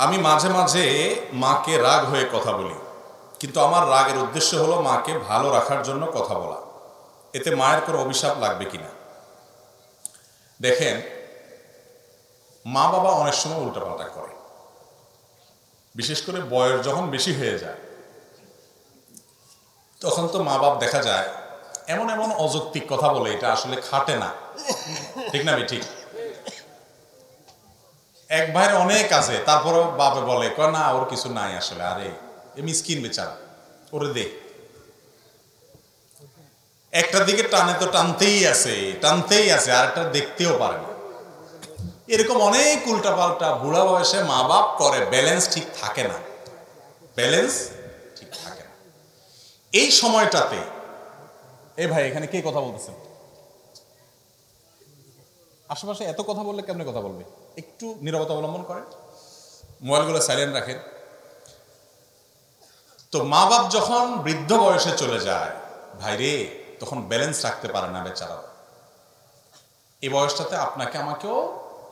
আমি মাঝে মাঝে মাকে রাগ হয়ে কথা বলি, কিন্তু আমার রাগের উদ্দেশ্য হলো মাকে ভালো রাখার জন্য কথা বলা। এতে মায়ের কোনো অভিশাপ লাগবে কিনা? দেখেন, মা বাবা অনেক সময় উল্টাপাল্টা করে, বিশেষ করে বয়স যখন বেশি হয়ে যায় তখন তো মা বাপ দেখা যায় এমন এমন অযৌক্তিক কথা বলে, এটা আসলে খাটে না। ঠিক না? ঠিক। এক ভাইয়ের অনেক আছে, তারপরেও বাপে বলে কয় না ওর কিছু নাই আসলে, আরে এ মিসকিন বেচারা, ওরে দে। একটা দিকে টানে তো টানতেই আছে, আর একটা দেখতেও পারে না। এরকম অনেক উল্টাপাল্টা বুড়া বয়সে মা বাপ করে, ব্যালেন্স ঠিক থাকে না। এই সময়টাতে এই ভাই এখানে কে কথা বলতেছেন? আশেপাশে এত কথা বললে কেমনে কথা বলবে? একটু নীরবতা অবলম্বন করেন, মোবাইলগুলো সাইলেন্ট রাখেন। তো মা বাপ যখন বৃদ্ধ বয়সে চলে যায় ভাইরে, তখন ব্যালেন্স রাখতে পারে না বেচারা। এই বয়সটাতে আপনাকে আমাকেও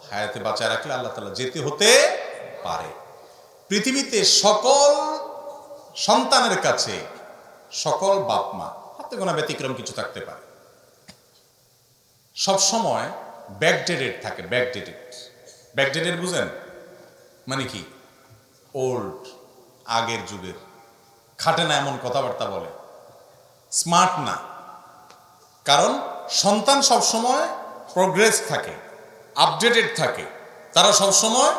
হায়াতে বাঁচায় রাখলে আল্লাহ তাআলা যেতে হতে পারে। পৃথিবীতে সকল সন্তানের কাছে, সকল বাপ মা, হাতে গোনা ব্যতিক্রম কিছু থাকতে পারে, সব সময় ব্যাকডেটেড থাকে। ব্যাকডেটেড বুঝেন মানে কি? ওল্ড, আগের যুগের, খাটে না এমন কথাবার্তা বলে, স্মার্ট না। কারণ সন্তান সবসময় প্রোগ্রেস থাকে, আপডেটেড থাকে, তারা সবসময়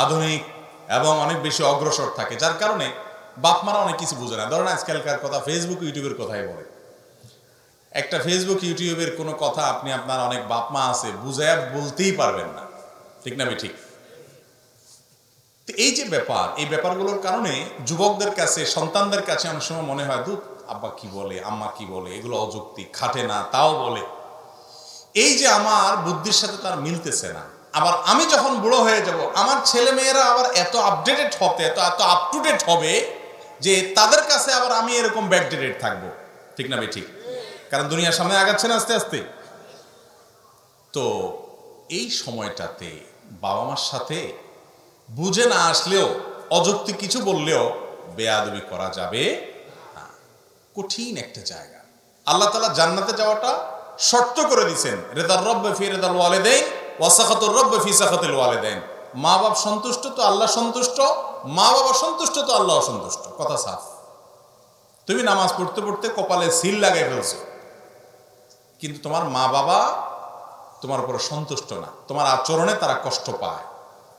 আধুনিক এবং অনেক বেশি অগ্রসর থাকে, যার কারণে বাপ মারা অনেক কিছু বুঝে না। ধরেন আজকালকার কথা ফেসবুক ইউটিউবের কথাই বলে, একটা ফেসবুক ইউটিউবের কোনো কথা আপনি, আপনার অনেক বাপ মা আছে, বুঝায় বলতেই পারবেন না। ঠিক না? ঠিক। তো এই যে ব্যাপার, এই ব্যাপারগুলোর কারণে যুবকদের কাছে, সন্তানদের কাছে অনেক সময় মনে হয় দুধ আব্বা কি বলে, আম্মা কি বলে, এগুলো অযৌক্তিক, খাটে না, তাও বলে। এই যে আমার বুদ্ধির সাথে তার মিলতেছে না। আবার আমি যখন বুড়ো হয়ে যাব, আমার ছেলে মেয়েরা আবার এত আপডেটেড হবে, এত আপ টু ডেট হবে যে তাদের কাছে আবার আমি এরকম ব্যাকডেটেড থাকবো। ঠিক না? ঠিক। কারণ দুনিয়ার সামনে আগাচ্ছে না আস্তে আস্তে। তো এই সময়টাতে বাবা মার সাথে বুঝে না আসলেও, অযৌক্তিক কিছু বললেও বেয়াদবি করা যাবে না। কঠিন একটা জায়গা। আল্লাহ তাআলা জান্নাতে যাওয়াটা শর্ত করে দিয়েছেন, রেদার রব্বে ফি রেদাল ওয়ালিদাইন ওয়া সাখাতুর রব্বে ফি সাখাতিল ওয়ালিদাইন। মা বাপ সন্তুষ্ট তো আল্লাহ সন্তুষ্ট, মা বাবা সন্তুষ্ট তো আল্লাহ সন্তুষ্ট। কথা সাফ। তুমি নামাজ পড়তে পড়তে কপালে সিল লাগাই ফেলছো, কিন্তু তোমার মা বাবা তোমার উপরে সন্তুষ্ট না, তোমার আচরণে তারা কষ্ট পায়,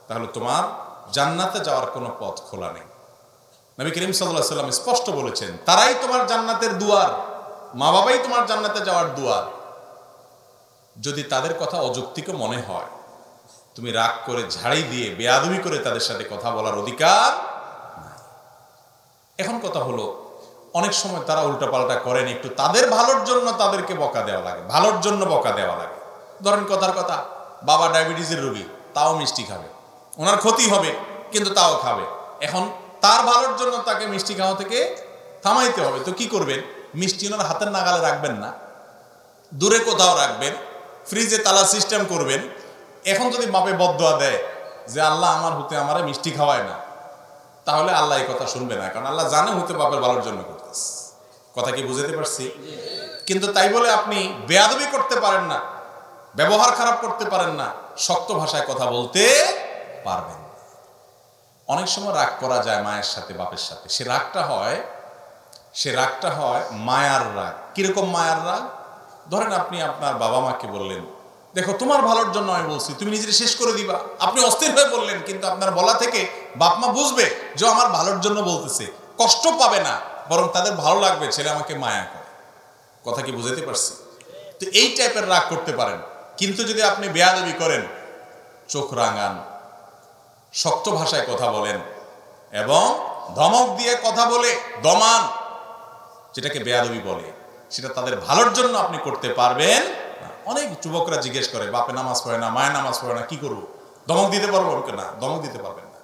তাহলে তোমার জান্নাতে যাওয়ার কোনো পথ খোলা নেই। নবী করিম সাল্লাল্লাহু আলাইহি ওয়াসাল্লাম স্পষ্ট বলেছেন, তারাই তোমার জান্নাতের দুয়ার, মা বাবাই তোমার জান্নাতে যাওয়ার দুয়ার। যদি তাদের কথা অযৌক্তিক মনে হয়, তুমি রাগ করে ঝাড়ি দিয়ে বেয়াদবি করে তাদের সাথে কথা বলার অধিকার নাই। এখন কথা হলো, অনেক সময় তারা উল্টাপাল্টা করেন, একটু তাদের ভালোর জন্য তাদেরকে বকা দেওয়া লাগে, ভালোর জন্য বকা দেওয়া লাগে। ধরেন কথার কথা, বাবা ডায়াবেটিসের রোগী, তাও মিষ্টি খাবে, ওনার ক্ষতি হবে কিন্তু তাও খাবে। এখন তার ভালোর জন্য তাকে মিষ্টি খাওয়া থেকে থামাইতে হবে, তো কি করবেন? মিষ্টি ওনার হাতের নাগালে রাখবেন না, দূরে কোথাও রাখবেন, ফ্রিজে তালা সিস্টেম করবেন। এখন যদি বাপে বদদোয়া দেয় যে আল্লাহ আমার হতে আমারে মিষ্টি খাওয়ায় না, তাহলে আল্লাহ এই কথা শুনবে না, কারণ আল্লাহ জানে হতে বাপের ভালোর জন্য করতেছে। কথা কি বুঝাতে পারছি? কিন্তু তাই বলে আপনি বেয়াদবি করতে পারেন না, ব্যবহার খারাপ করতে পারেন না, শক্ত ভাষায় কথা বলতে পারবেন না। অনেক সময় রাগ করা যায় মায়ের সাথে, বাপের সাথে। সে রাগটা হয় মায়ার রাগ। কিরকম মায়ার রাগ? ধরেন আপনি আপনার বাবা মাকে বললেন, দেখো তোমার ভালোর জন্য আমি বলছি, তুমি নিজের শেষ করে দিবা। আপনি অস্থির হয়ে বললেন, কিন্তু আপনার বলা থেকে বাপ মা বুঝবে যে আমার ভালোর জন্য বলতেছে, কষ্ট পাবে না, বরং তাদের ভালো লাগবে ছেলে আমাকে মায়া করে। কথা কি বুঝাতে পারছি? তো এই টাইপের রাগ করতে পারেন। কিন্তু যদি আপনি বেয়াদবি করেন, চোখ রাঙান, শক্ত ভাষায় কথা বলেন এবং ধমক দিয়ে কথা বলে দমান, যেটাকে বেয়াদবি বলে, সেটা তাদের ভালোর জন্য আপনি করতে পারবেন না। অনেক যুবকরা জিজ্ঞেস করে, বাপে নামাজ পড়ে না, মায়ে নামাজ পড়ে না, কি করবো? ধমক দিতে পারবো না? ধমক দিতে পারবেন না।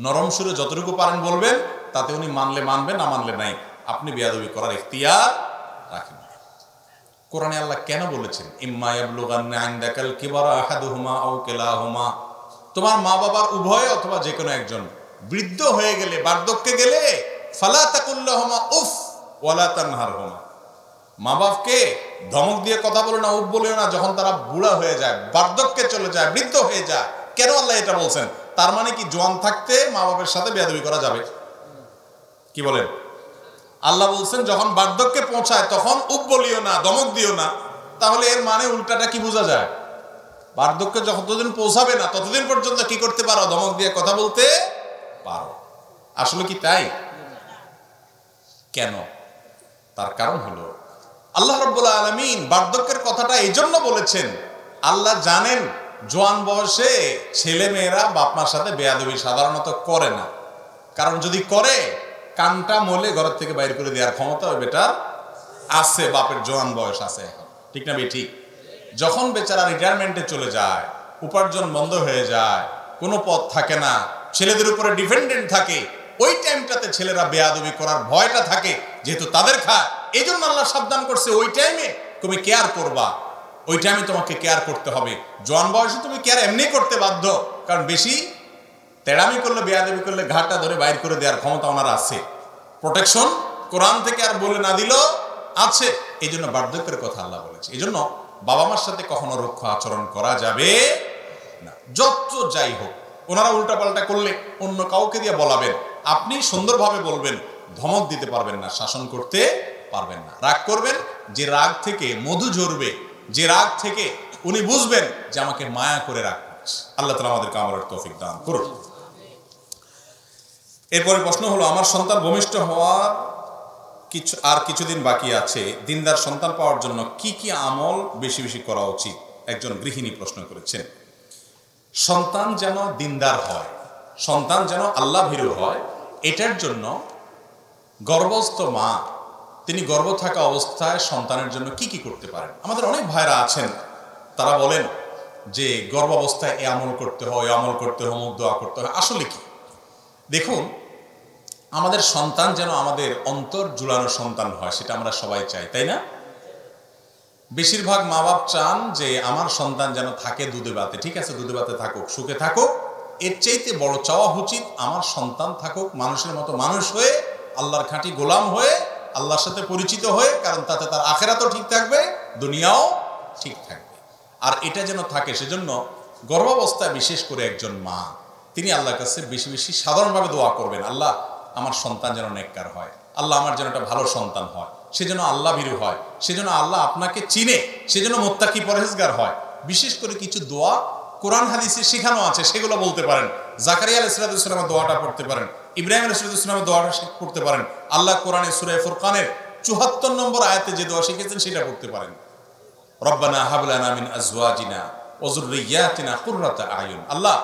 নরম সুরে যতটুকু পারেন বলবেন, তাতে উনি মানলে মানবে, না মানলে নাই। আপনি বেয়াদবি করার ইখতিয়ার রাখেন। কোরআনে আল্লাহ কেন বলেছেন, ইম্মা ইয়াবলুগান্না ইনদাকাল কিবারা আহাদুহুমা আও কিলাহুমা, তোমার মা বাবার উভয় অথবা যে কোনো একজন বৃদ্ধ হয়ে গেলে, বার্ধক্যে গেলে ফালা তাকুল্লাহুমা উফ ওয়ালা তানহারহুমা, মা বাপকে ধমক দিয়ে কথা বলো না, উফ বলিও না যখন তারা বুড়া হয়ে যায়, বার্ধক্যে চলে যায়, বৃদ্ধ হয়ে যায়। কেন আল্লাহ এটা বলছেন? তার মানে কি জোয়ান থাকতে মা বাপের সাথে বেয়াদবি করা যাবে? কি বলেন? আল্লাহ বলছেন যখন বার্ধক্যে পৌঁছায় তখন উপ বলিও না, ধমক দিও না। তাহলে এর মানে উল্টাটা কি বোঝা যায়? বার্ধক্যে যতদিন পৌঁছাবে না ততদিন পর্যন্ত কি করতে পারো? ধমক দিয়ে কথা বলতে পারো। আসলে কি তাই? কেন? তার কারণ হলো আল্লাহ রাব্বুল আলামিন বার্ধক্যের কথাটা এই জন্য বলেছেন, আল্লাহ জানেন জোয়ান বয়সে ছেলে মেয়েরা বাপ মার সাথে বেয়াদবি সাধারণত করে না। কারণ যদি করে, কানটা মলে ঘরের থেকে বাইর করে দেওয়ার ক্ষমতা ওই বেটার আছে, বাপের জোয়ান বয়স আছে এখন, ঠিক না বে ঠিক? যখন বেচারা রিটায়ারমেন্টে চলে যায়, উপার্জন বন্ধ হয়ে যায়, কোনো পথ থাকে না, ছেলেদের উপরে ডিপেন্ডেন্ট থাকে, ওই টাইমটাতে ছেলেরা বেয়াদবি করার ভয়টা থাকে, যেহেতু তাদের খায়। এই জন্য আল্লাহ সাবধান করছে, ওই টাইমে তুমি কেয়ার করবা, ওই টাইমে তোমাকে কেয়ার করতে হবে। জোয়ান বয়সে তুমি কেয়ার এমনি করতে বাধ্য, কারণ বেশি তেড়ামি করলে, বেয়াদবি করলে ঘাটটা ধরে বাইর করে দেওয়ার ক্ষমতা ওনার আছে। প্রোটেকশন কোরআন থেকে আর বলে না দিল আছে। এই জন্য বার্ধক্যের কথা আল্লাহ বলেছে। এই জন্য বাবা মার সাথে কখনো রুক্ষ আচরণ করা যাবে না, যত যাই হোক। ওনারা উল্টাপাল্টা করলে অন্য কাউকে দিয়ে বলাবেন, আপনি সুন্দরভাবে বলবেন, ধমক দিতে পারবেন না, শাসন করতে পারবেন না। রাগ করবেন, যে রাগ থেকে মধু ঝরবে, যে রাগ থেকে উনি বুঝবেন যে আমাকে মায়া করে রাগ করছে। আল্লাহ তাআলা আমাদেরকে আমলের তৌফিক দান করুন। এরপরে প্রশ্ন হলো, আমার সন্তান ভূমিষ্ঠ হওয়ার কিছুদিন বাকি আছে, দিনদার সন্তান পাওয়ার জন্য কি কি আমল বেশি বেশি করা উচিত? একজন গৃহিণী প্রশ্ন করেছেন। সন্তান যেন দিনদার হয়, সন্তান যেন আল্লাহ ভীরু হয়, এটার জন্য গর্ভস্থ মা তিনি গর্ভ থাকা অবস্থায় সন্তানের জন্য কি কি করতে পারেন? আমাদের অনেক ভাইরা আছেন, তারা বলেন যে গর্ভাবস্থায় এ আমল করতে হয়, আমল করতে হয়, অমুক দোয়া করতে হয়। আসলে কি? দেখুন, আমাদের সন্তান যেন আমাদের অন্তর জুড়ানো সন্তান হয়, সেটা আমরা সবাই চাই, তাই না? বেশিরভাগ মা বাপ চান যে আমার সন্তান যেন থাকে দুধে ভাতে। ঠিক আছে, দুধে ভাতে থাকুক, সুখে থাকুক। এর চাইতে বড় চাওয়া উচিত আমার সন্তান থাকুক মানুষের মতো মানুষ হয়ে, আল্লাহর খাঁটি গোলাম হয়ে, আল্লাহর সাথে পরিচিত হয়ে, কারণ তাতে তার আখিরাতও ঠিক থাকবে, দুনিয়াও ঠিক থাকবে। আর এটা যেন থাকে, সেজন্য গর্ভাবস্থায় বিশেষ করে একজন মা তিনি আল্লাহর কাছে বেশি বেশি সাধারণভাবে দোয়া করবেন, আল্লাহ আমার সন্তান যেন নেককার হয়, আল্লাহ আমার যেন একটা ভালো সন্তান হয়, সে যেন আল্লাহ ভীরু হয়, সে যেন আল্লাহ আপনাকে চিনে, সে যেন মুত্তাকি পরহেজগার হয়। বিশেষ করে কিছু দোয়া কোরআন হাদিসে শেখানো আছে, সেগুলো বলতে পারেন। জাকারিয়া আলাইহিস সালামের দোয়াটা পড়তে পারেন, ইব্রাহিম আলাইহিস সালামের দোয়াটা পড়তে পারেন। আল্লাহ কোরআনে সূরা ফুরকানের ৭৪ নম্বর আয়াতে যে দোয়া শিখেছেন সেটা পড়তে পারেন। রব্বানা হাব লানা মিন আজওয়াজিনা ওয়া যুররিয়াতিনা কুররাতা আয়ুন, আল্লাহ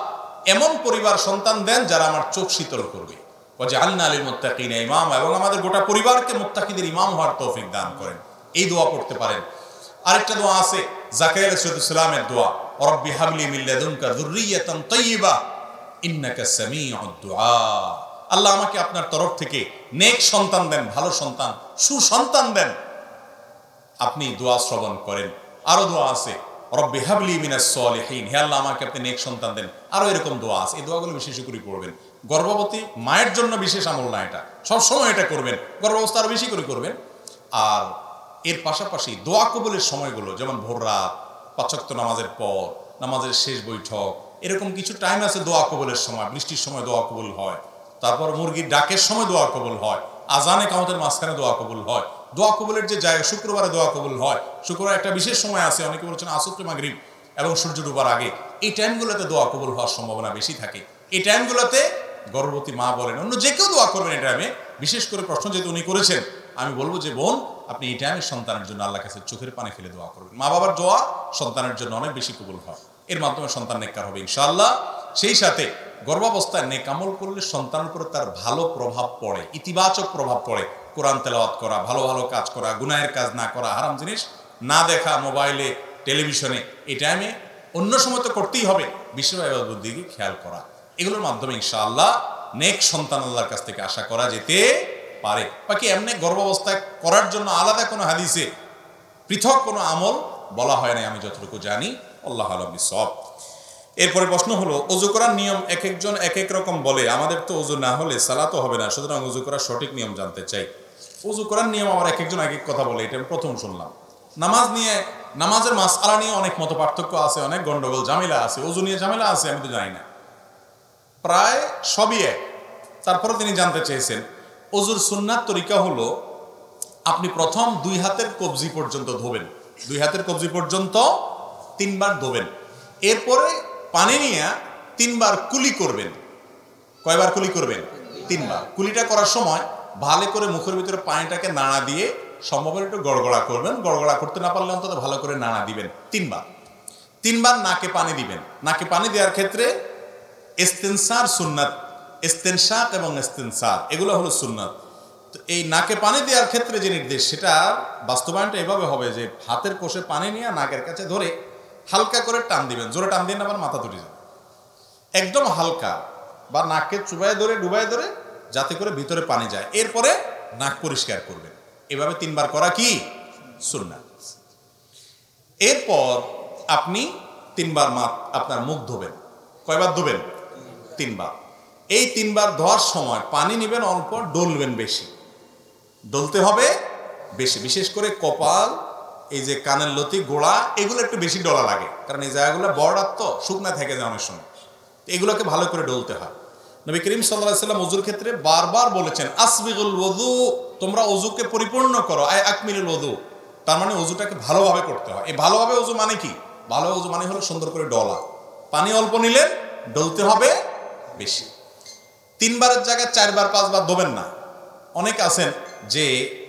এমন পরিবার সন্তান দেন যারা আমার চোখ শীতল করবে। ওয়াজআলনা লিল মুত্তাকিনা ইমামা, এবং আমাদের গোটা পরিবারকে মুত্তাকিদের ইমাম হওয়ার তৌফিক দান করেন। এই দোয়া পড়তে পারেন। আরেকটা দোয়া আছে জাকারিয়া আলাইহিস সালামের দোয়া, রব্বি হাবলি মিন লাদুনকা যুররিয়াতান তাইয়্যিবা ইন্নাকা সামিউদ দুআ, আল্লাহ আমাকে আপনার তরফ থেকে নেক সন্তান দেন, ভালো সন্তান, সুসন্তান দেন, আপনি দোয়া শ্রবণ করেন। আরো দোয়া আছে, রব্বি হাবলি মিনাস সলিহিন, হে আল্লাহ আমাকে আপনি নেক সন্তান দেন। আরো এরকম দোয়া আছে। এই দোয়াগুলো বিশেষ করে পড়বেন। গর্ভবতী মায়ের জন্য বিশেষ আমল না, এটা সবসময় এটা করবেন, গর্ভাবস্থা আরো বেশি করে করবেন। আর এর পাশাপাশি দোয়া কবুলের সময়গুলো, যেমন ভোর রাত, ৫ ওয়াক্ত নামাজের পর, নামাজের শেষ বৈঠক, এরকম কিছু টাইম আছে দোয়া কবুলের সময়। বৃষ্টির সময় দোয়া কবুল হয়, তারপর মুরগির ডাকের সময় দোয়া কবুল হয়, আজানে কামতের মাঝখানে দোয়া কবুল হয়। দোয়া কবুলের যে জায়গা, শুক্রবারে দোয়া কবুল হয়। শুক্রবার একটা বিশেষ সময় আছে, অনেকে বলছেন আসর মাগরিব এবং সূর্য ডুবার আগে। এই টাইমগুলোতে দোয়া কবুল হওয়ার সম্ভাবনা বেশি থাকে। এই টাইমগুলোতে গর্ভবতী মা বলেন, অন্য যে কেউ দোয়া করবেন এই টাইমে। বিশেষ করে প্রশ্ন যেহেতু উনি করেছেন, আমি বলবো যে বোন, আপনি এই টাইমে সন্তানের জন্য আল্লাহর কাছে চোখের পানি ফেলে দোয়া করবেন। মা বাবার দোয়া সন্তানের জন্য অনেক বেশি কবুল হয়, এর মাধ্যমে সন্তান নেককার হবে ইনশাআল্লাহ। সেই সাথে গর্ভাবস্থায় নেক আমল করলে সন্তানের উপরে তার ভালো প্রভাব পড়ে, ইতিবাচক প্রভাব পড়ে। কোরআন তেলাওয়াত করা, ভালো ভালো কাজ করা, গুনাহের কাজ না করা, হারাম জিনিস না দেখা, মোবাইলে টেলিভিশনে, এই টাইমে অন্য সময় তো করতেই হবে, বিশেষ ইবাদতের দিকে খেয়াল করা, এগুলোর মাধ্যমে ইনশাআল্লাহ নেক সন্তান আল্লাহর কাছ থেকে আশা করা যেতে পারে। বাকি এমনি গর্ভাবস্থায় করার জন্য আলাদা কোনো হাদিসে পৃথক কোনো আমল বলা হয় না আমি যতটুকু জানি। আল্লাহ আলাম বিসওয়াব। এরপরে প্রশ্ন হলো, অজু করার নিয়ম এক একজন এক এক রকম বলে, আমাদের তো অজু না হলে সালাতও হবে না, সুতরাং অজু করার সঠিক নিয়ম জানতে চাই। অজু করার নিয়ম আবার এক একজন এক এক কথা বলে, এটা আমি প্রথম শুনলাম। নামাজ নিয়ে, নামাজের মাসআলা নিয়ে অনেক মত পার্থক্য আছে, অনেক গন্ডগোল ঝামেলা আছে। অজু নিয়ে ঝামেলা আছে আমি তো জানি না, প্রায় সবই এক। তারপরে তিনি জানতে চেয়েছেন অজুর সুন্নাত তরিকা হলো, আপনি প্রথম 2 হাতের কবজি পর্যন্ত ধোবেন, 2 হাতের কবজি পর্যন্ত 3 বার ধোবেন। এরপরে পানি নিয়ে 3 বার কুলি করবেন। কয়বার কুলি করবেন? 3 বার। কুলিটা করার সময় ভালো করে মুখের ভিতরে পানিটাকে নাড়া দিয়ে সম্ভবত একটু গড়গড়া করবেন, গড়গড়া করতে না পারলে অন্তত ভালো করে নাড়া দিবেন 3 বার। 3 বার নাকে পানি দিবেন। নাকে পানি দেওয়ার ক্ষেত্রে ইস্তেনসার সুন্নাত, ইস্তেনশাক এবং ইস্তেনসার এগুলো হলো সুন্নাত। তো এই নাকে পানি দেওয়ার ক্ষেত্রে যে নির্দেশ, সেটা বাস্তবায়নটা এভাবে হবে যে হাতের কোষে পানি নিয়ে নাকের কাছে ধরে হালকা করে টান দিবেন, জোরে টান দিন আবার মাথা তুলে যাবে, একদম হালকা, বা নাকে চুবায় ধরে ডুবায় ধরে যাতে করে ভিতরে পানি যায়। এরপরে নাক পরিষ্কার করবেন। এভাবে 3 বার করা কি সুন্নাত। এরপর আপনি 3 বার আপনার মুখ ধোবেন। কয়বার ধোবেন? 3 বার। এই 3 বার ধোয়ার সময় পানি নেবেন অল্প, ডলবেন বেশি, ডলতে হবে বেশি। বিশেষ করে কপাল, এই যে কানের লতি, গোড়া, এগুলো একটু বেশি ডলা লাগে, কারণ এই জায়গাগুলো বর্ডার তো শুকনা থেকে যায় অনেক সময়, এগুলোকে ভালো করে ডলতে হয়। নবী করিম সাল্লাল্লাহু আলাইহি ওয়াসাল্লাম ওযুর ক্ষেত্রে বারবার বলেছেন, আসবিগুল ওযু, তোমরা ওযুকে পরিপূর্ণ করো, আয় আকমিলুল ওযু, তার মানে ওযুটাকে ভালোভাবে করতে হয়। এই ভালোভাবে ওযু মানে কি? ভালো ওযু মানে হলো সুন্দর করে ডলা, পানি অল্প নিলে ডলতে হবে বেশি। 3 বারের জায়গায় 4 বার 5 বার ধোবেন না। অনেক আছেন যে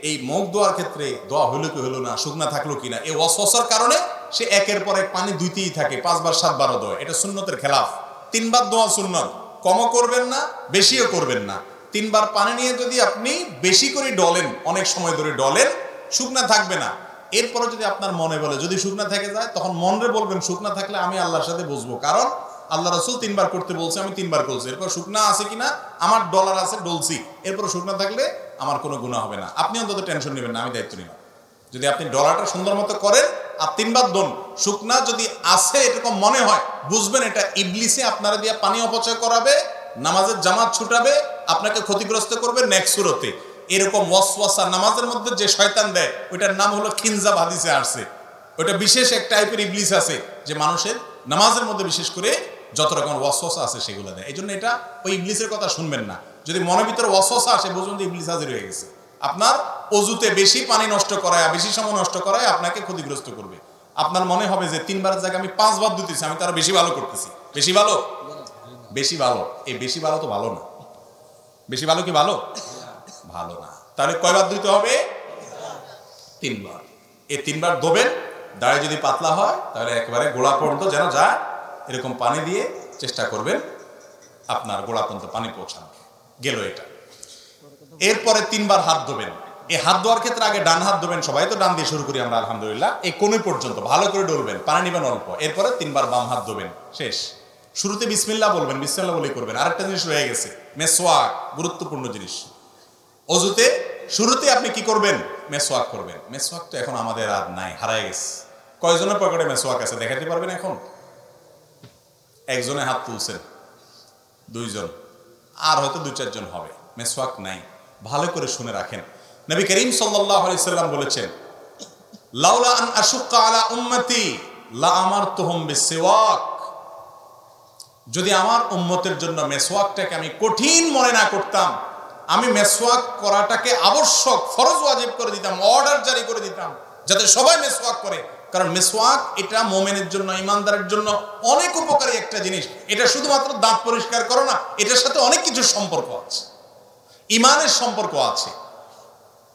এই মুখ ধোয়ার ক্ষেত্রে দোয়া হইলো কি হইলো না, শুকনা থাকলো কিনা, এই ওয়াসওয়াসার কারণে সে একের পর এক পানি ধুইতেই থাকে, 5 বার 7 বারও ধোয়। এটা সুন্নতের খেলাফ। 3 বার ধোয়া সুন্নত, কমও করবেন না বেশিও করবেন না। 3 বার পানি নিয়ে যদি আপনি বেশি করে ডলেন, অনেক সময় ধরে ডলেন, শুকনা থাকবে না। এরপরে যদি আপনার মনে বলে, যদি শুকনা থেকে যায়, তখন মনরে বলবেন শুকনা থাকলে আমি আল্লাহর সাথে বুঝবো, কারণ আল্লাহ রাসূল 3 বার করতে বলছে, আমি 3 বার করছি। এরপর শুকনা আছে কিনা, আমার ডলার আছে, ডলছি, এরপর শুকনা থাকলে আমার কোনো গুনাহ হবে না। আপনি অন্তত টেনশন নেবেন না, আমি দায়িত্ব নিলাম। যদি আপনি ডলারটা সুন্দর মতো করেন আর 3 বার দন, শুকনা যদি আছে এরকম মনে হয়, বুঝবেন এটা ইবলিসে আপনারা দিয়ে পানি অপচয় করাবে, নামাজের জামাত ছুটাবে, আপনাকে ক্ষতিগ্রস্ত করবে নেক্সট সুরতে। এরকম ওয়াসওয়াসা নামাজের মধ্যে যে শয়তান দেয়, ওইটার নাম হলো খিনজাব, হাদিসে আসছে। ওইটা বিশেষ এক টাইপের ইবলিস আছে যে মানুষের নামাজের মধ্যে বিশেষ করে যত রকম ওয়াসওয়াসা আছে সেগুলো দেয়। এই জন্য এটা ওই ইবলিসের কথা শুনবেন না। যদি মনের ভিতরে ওয়াসওয়াসা আসে, বুঝুন যে ইবলিস হাজির হয়ে গেছে। আপনার অজুতে বেশি পানি নষ্ট করায়, বেশি সময় নষ্ট করায় আপনাকে ক্ষতিগ্রস্ত করবে। আপনার মনে হবে যে 3 বারের জায়গায় আমি 5 বার দিতেছি, আমি তার বেশি ভালো করতেছি। বেশি ভালো, বেশি ভালো, এই বেশি ভালো তো ভালো না। বেশি ভালো কি ভালো? ভালো না। তাহলে কয়বার দিতে হবে? 3 বার। এই 3 বার ধোবেন। দাড়ি যদি পাতলা হয় তাহলে একেবারে গোড়া পর্যন্ত যেন যায়, এরকম পানি দিয়ে চেষ্টা করবেন আপনার গোড়া পর্যন্ত পানি পৌঁছানো গেল এটা। এরপরে 3 বার হাত ধোবেন। এই হাত ধোয়ার ক্ষেত্রে আগে ডান হাত ধোবেন, সবাই তো ডান দিয়ে শুরু করি আমরা আলহামদুলিল্লাহ। এই কোণে পর্যন্ত ভালো করে ডলবেন, পানি নেবেন অল্প, এরপরে 3 বার বাম হাত ধোবেন, শেষ। শুরুতে বিসমিল্লাহ বলবেন, বিসমিল্লাহ বলেই করবেন। আরেকটা জিনিস রয়ে গেছে, মেসওয়াক, গুরুত্বপূর্ণ জিনিস। অজুতে শুরুতে আপনি কি করবেন? মেসওয়াক করবেন। মেসওয়াক তো এখন আমাদের আর নাই, হারায় গেছে। কয়জনের পকেটে মেসওয়াক আছে দেখাতে পারবেন এখন? একজনে হাত তুলছেন, 2 জন, আর হয়তো 2-4 জন হবে। মেসওয়াক নাই। ভালো করে শুনে রাখেন, নবী করিম সাল্লাল্লাহু আলাইহি সাল্লাম বলেছেন, লাউলা আন আশুক্কা আলা উম্মতি লা আমারতুহুম বিসওয়াক, যদি আমার উম্মতের জন্য মেসওয়াকটাকে আমি কঠিন মনে না করতাম, আমি মেসওয়াক করাটাকে আবশ্যক, ফরজ ওয়াজিব করে দিতাম, অর্ডার জারি করে দিতাম যাতে সবাই মেসওয়াক করে। কারণ মেসওয়াক এটা মুমিনের জন্য, ইমানদারের জন্য অনেক উপকারী একটা জিনিস। এটা শুধুমাত্র দাঁত পরিষ্কার করো না, এটার সাথে অনেক কিছু সম্পর্ক আছে, ইমানের সম্পর্ক আছে।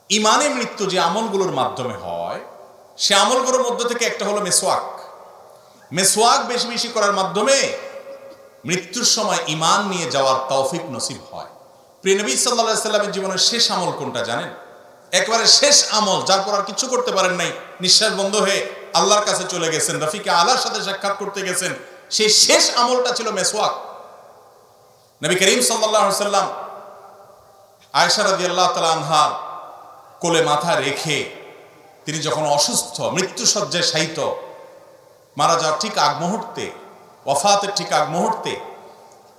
ইমানে মৃত্যু যে আমলগুলোর মাধ্যমে হয়, সে আমলগুলোর মধ্য থেকে একটা হলো মেসওয়াক। মেসওয়াক বেশি বেশি করার মাধ্যমে মৃত্যুর সময় ইমান নিয়ে যাওয়ার তৌফিক নসিব হয়। প্রিয় নবী সাল্লাল্লাহু আলাইহি সাল্লামের জীবনের শেষ আমল কোনটা জানেন? একবারে শেষ আমল, যার পর আর কিছু করতে পারেন নাই, নিঃশ্বাস বন্ধ হয়ে আল্লাহর কাছে চলে গেছেন, রফিকে আলার সাথে সাক্ষাৎ করতে গেছেন, সেই শেষ আমলটা ছিল মেসওয়াক। নবী করিম সাল্লাল্লাহু আলাইহি সাল্লাম আয়েশা রাদিয়াল্লাহু তাআলা আনহার কোলে মাথা রেখে তিনি যখন অসুস্থ, মৃত্যুসজ্জায় শায়িত, মারা যাওয়ার ঠিক আগ মুহূর্তে ওয়াফাতের ঠিক আগ মুহূর্তে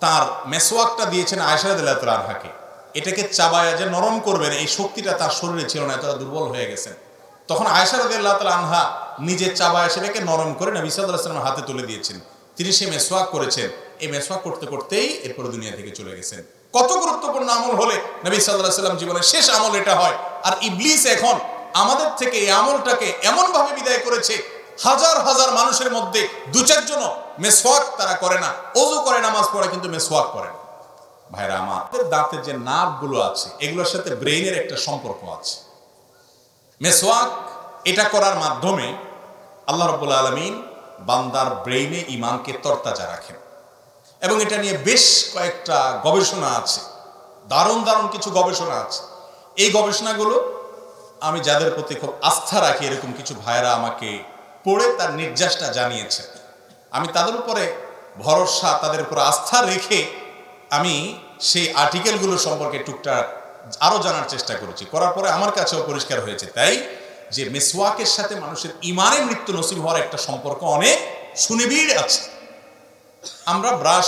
তার মেসওয়াকটা দিয়েছেন আয়েশা রাদিয়াল্লাহু তাআলা আনহাকে। এটাকে চাবায়া যে নরম করবেন এই শক্তিটা তার শরীরে ছিল না, এতটা দুর্বল হয়ে গেছেন। তখন আয়েশা রাদিয়াল্লাহু তাআলা আনহা নিজে চাবায়া সেটাকে নরম করে নবী সাল্লাল্লাহু আলাইহি ওয়াসাল্লামের হাতে তুলে দিয়েছেন। তিনি সে মেসওয়াক করেছেন। এই মেসওয়াক করতে করতেই এরপর দুনিয়া থেকে চলে গেছেন। কত গুরুত্বপূর্ণ আমল হলে নবী সাল্লাল্লাহু আলাইহি ওয়াসাল্লাম জীবনের শেষ আমল এটা হয়। আর ইবলিস এখন আমাদের থেকে এই আমলটাকে এমন ভাবে বিদায় করেছে, হাজার হাজার মানুষের মধ্যে দু চারজন মেসওয়াক তারা করে না, ওযু করে নামাজ পড়ে কিন্তু মেসওয়াক করে না। ভাইরা আমাদের দাঁতের যে নার্ভগুলো আছে এগুলোর সাথে ব্রেইনের একটা সম্পর্ক আছে। মেসওয়াক এটা করার মাধ্যমে আল্লাহ রাব্বুল আলামিন বান্দার ব্রেইনে ঈমানকে তরতাজা রাখেন এবং এটা নিয়ে বেশ কয়েকটা গবেষণা আছে, দারুণ দারুণ কিছু গবেষণা আছে। এই গবেষণাগুলো আমি যাদের প্রতি খুব আস্থা রাখি এরকম কিছু ভাইরা আমাকে পড়ে তার নির্যাসটা জানিয়েছে। আমি তাদের উপরে ভরসা, তাদের উপর আস্থা রেখে আমি সেই আর্টিকেলগুলো সম্পর্কে টুকটাক আরো জানার চেষ্টা করেছি। করার পরে আমার কাছেও পরিষ্কার হয়েছে তাই যে মেসওয়াকের সাথে মানুষের ঈমানের মৃত্যু নসিব হওয়ার একটা সম্পর্ক অনেক সুনিবিড় আছে। আমরা ব্রাশ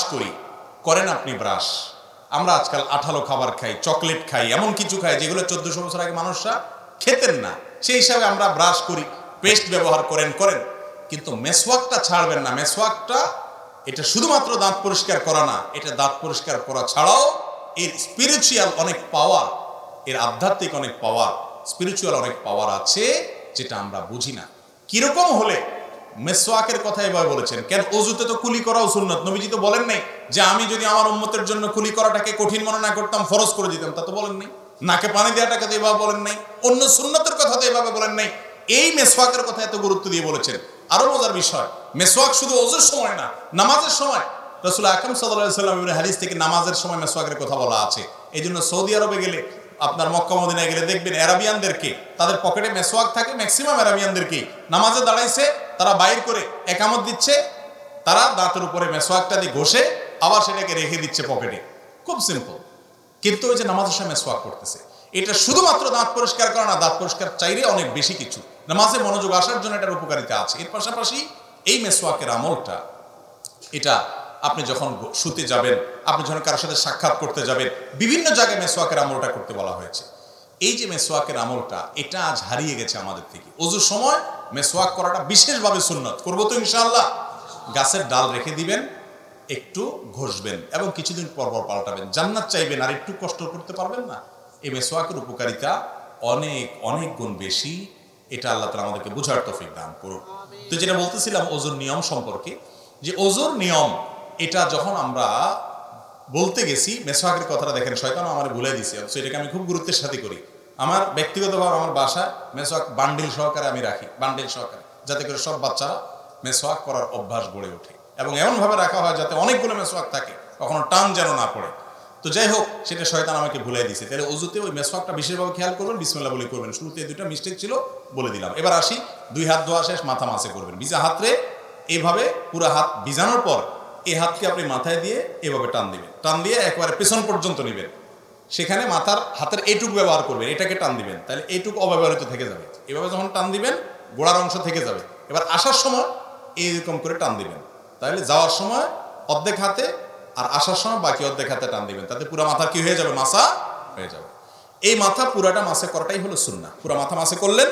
করেন আপনি ব্রাশ, আমরা আজকাল আঠালো খাবার খাই, চকলেট খাই, এমন কিছু খাই যেগুলো 1400 বছর আগে মানুষরা খেতেন না, সেই হিসাবে আমরা ব্রাশ করি, পেস্ট ব্যবহার করেন, কিন্তু মেসওয়াকটা ছাড়বেন না। মেসওয়াকটা এটা শুধুমাত্র দাঁত পরিষ্কার করা না, এটা দাঁত পরিষ্কার করা ছাড়াও এর স্পিরিচুয়াল অনেক পাওয়ার, এর আধ্যাত্মিক অনেক পাওয়ার, স্পিরিচুয়াল অনেক পাওয়ার আছে যেটা আমরা বুঝি না। কিরকম হলে মেসওয়াকের কথা এবার বলেছেন, কেন ওযুতে তো কুলি করাও সুন্নাত। নবীজি তো বলেন নাই যে আমি যদি আমার উম্মতের জন্য কুলি করাটাকে কঠিন মনে না করতাম ফরজ করে দিতাম, তা তো বলেন নাই। নাকে পানি দেওয়াটাকে তো এভাবে বলেন নাই, অন্য সুন্নাতের কথা তো এভাবে বলেন নাই। এই মেসওয়াকের কথা এত গুরুত্ব দিয়ে বলেছেন। আরো মজার বিষয়, মেসওয়াক শুধু ওযুর সময় না, নামাজের সময় রাসূল আকরাম সাল্লাল্লাহু আলাইহি ওয়াসাল্লাম এর হাদিস থেকে নামাজের সময় মেসওয়াকের কথা বলা আছে। এই জন্য সৌদি আরবে গেলে, আপনার মক্কা মদিনায় গেলে দেখবেন আরাবিয়ানদেরকে তাদের পকেটে মেসওয়াক থাকে, ম্যাক্সিমাম আরাবিয়ানদেরকে নামাজে দাঁড়াইছে তারা বাইর করে একামত দিচ্ছে, তারা দাঁতের উপরে মেসওয়াকটা দিয়ে ঘষে আবার সেটাকে রেখে দিচ্ছে পকেটে। খুব সিম্পল। কিন্তু ওই যে নামাজের সময় মেসওয়াক করতেছে, এটা শুধুমাত্র দাঁত পরিষ্কার করা না, দাঁত পরিষ্কার চাইলে অনেক বেশি কিছু, নামাজে মনোযোগ আসার জন্য এটার উপকারিতা আছে। এর পাশাপাশি এই মেসওয়াকের আমলটা, এটা আপনি যখন শুতে যাবেন, আপনি যখন কারোর সাথে সাক্ষাৎ করতে যাবেন, বিভিন্ন জায়গায় মেসওয়াকের আমলটা করতে বলা হয়েছে। এই যে মেসওয়াকের আমলটা, এটা আজ হারিয়ে গেছে আমাদের থেকে। ওযুর সময় মেসওয়াক করাটা বিশেষভাবে সুন্নাত। করবো তো ইনশাআল্লাহ। গাছের ডাল রেখে দিবেন, একটু ঘষবেন এবং কিছুদিন পর পর পাল্টাবেন, জান্নাত চাইবেন আর একটু কষ্ট করতে পারবেন না। এই মেসওয়াকের উপকারিতা অনেক অনেক গুণ বেশি। এটা আল্লাহ তাআলা আমাদেরকে বুঝার তৌফিক দান করুন। তো যেটা বলতেছিলাম ওযুর নিয়ম সম্পর্কে, যে ওযুর নিয়ম এটা যখন আমরা বলতে গেছি, মেসওয়াকের কথাটা দেখেন শয়তান আমার ভুলে দিছে, অথচ এটাকে আমি খুব গুরুত্বের সাথে করি। আমার ব্যক্তিগতভাবে আমার বাসায় মেসওয়াক বান্ডিল সহকারে আমি রাখি, বান্ডিল সহকারে, যাতে করে সব বাচ্চারা মেসওয়াক করার অভ্যাস গড়ে ওঠে এবং এমনভাবে রাখা হয় যাতে অনেকগুলো মেসওয়াক থাকে, কখনো টান যেন না পড়ে। তো যাই হোক, সেটা শয়তান আমাকে ভুলাই দিছে। তাহলে ওযুতে ওই মেসওয়াকটা বিশেষভাবে খেয়াল করবেন, বিসমিল্লাহ বলে করবেন। শুরুতে দুইটা মিস্টেক ছিল, বলে দিলাম। এবার আসি, 2 হাত ধোয়া শেষ, মাথা মাসে করবেন। ভিজা হাতরে এইভাবে পুরো হাত ভিজানোর পর এই হাতকে আপনি মাথায় দিয়ে এভাবে টান দিবেন, টান দিয়ে একবারে পেছন পর্যন্ত নেবেন, সেখানে মাথার হাতের এইটুকু ব্যবহার করবেন, এটাকে টান দিবেন, তাহলে এইটুকু অব্যবহৃত থেকে যাবে। এভাবে যখন টান দিবেন গোড়ার অংশ থেকে যাবে। এবার আসার সময় এইরকম করে টান দিবেন, তাহলে যাওয়ার সময় অর্ধেক হাতে আর আসার সময় বাকি অর্ধেক হাতে টান দিবেন, তাতে পুরো মাথা কি হয়ে যাবে, মাসা হয়ে যাবে। এই মাথা পুরাটা মাসে করাটাই হলো সুন্নাহ। পুরো মাথা মাসে করলেন,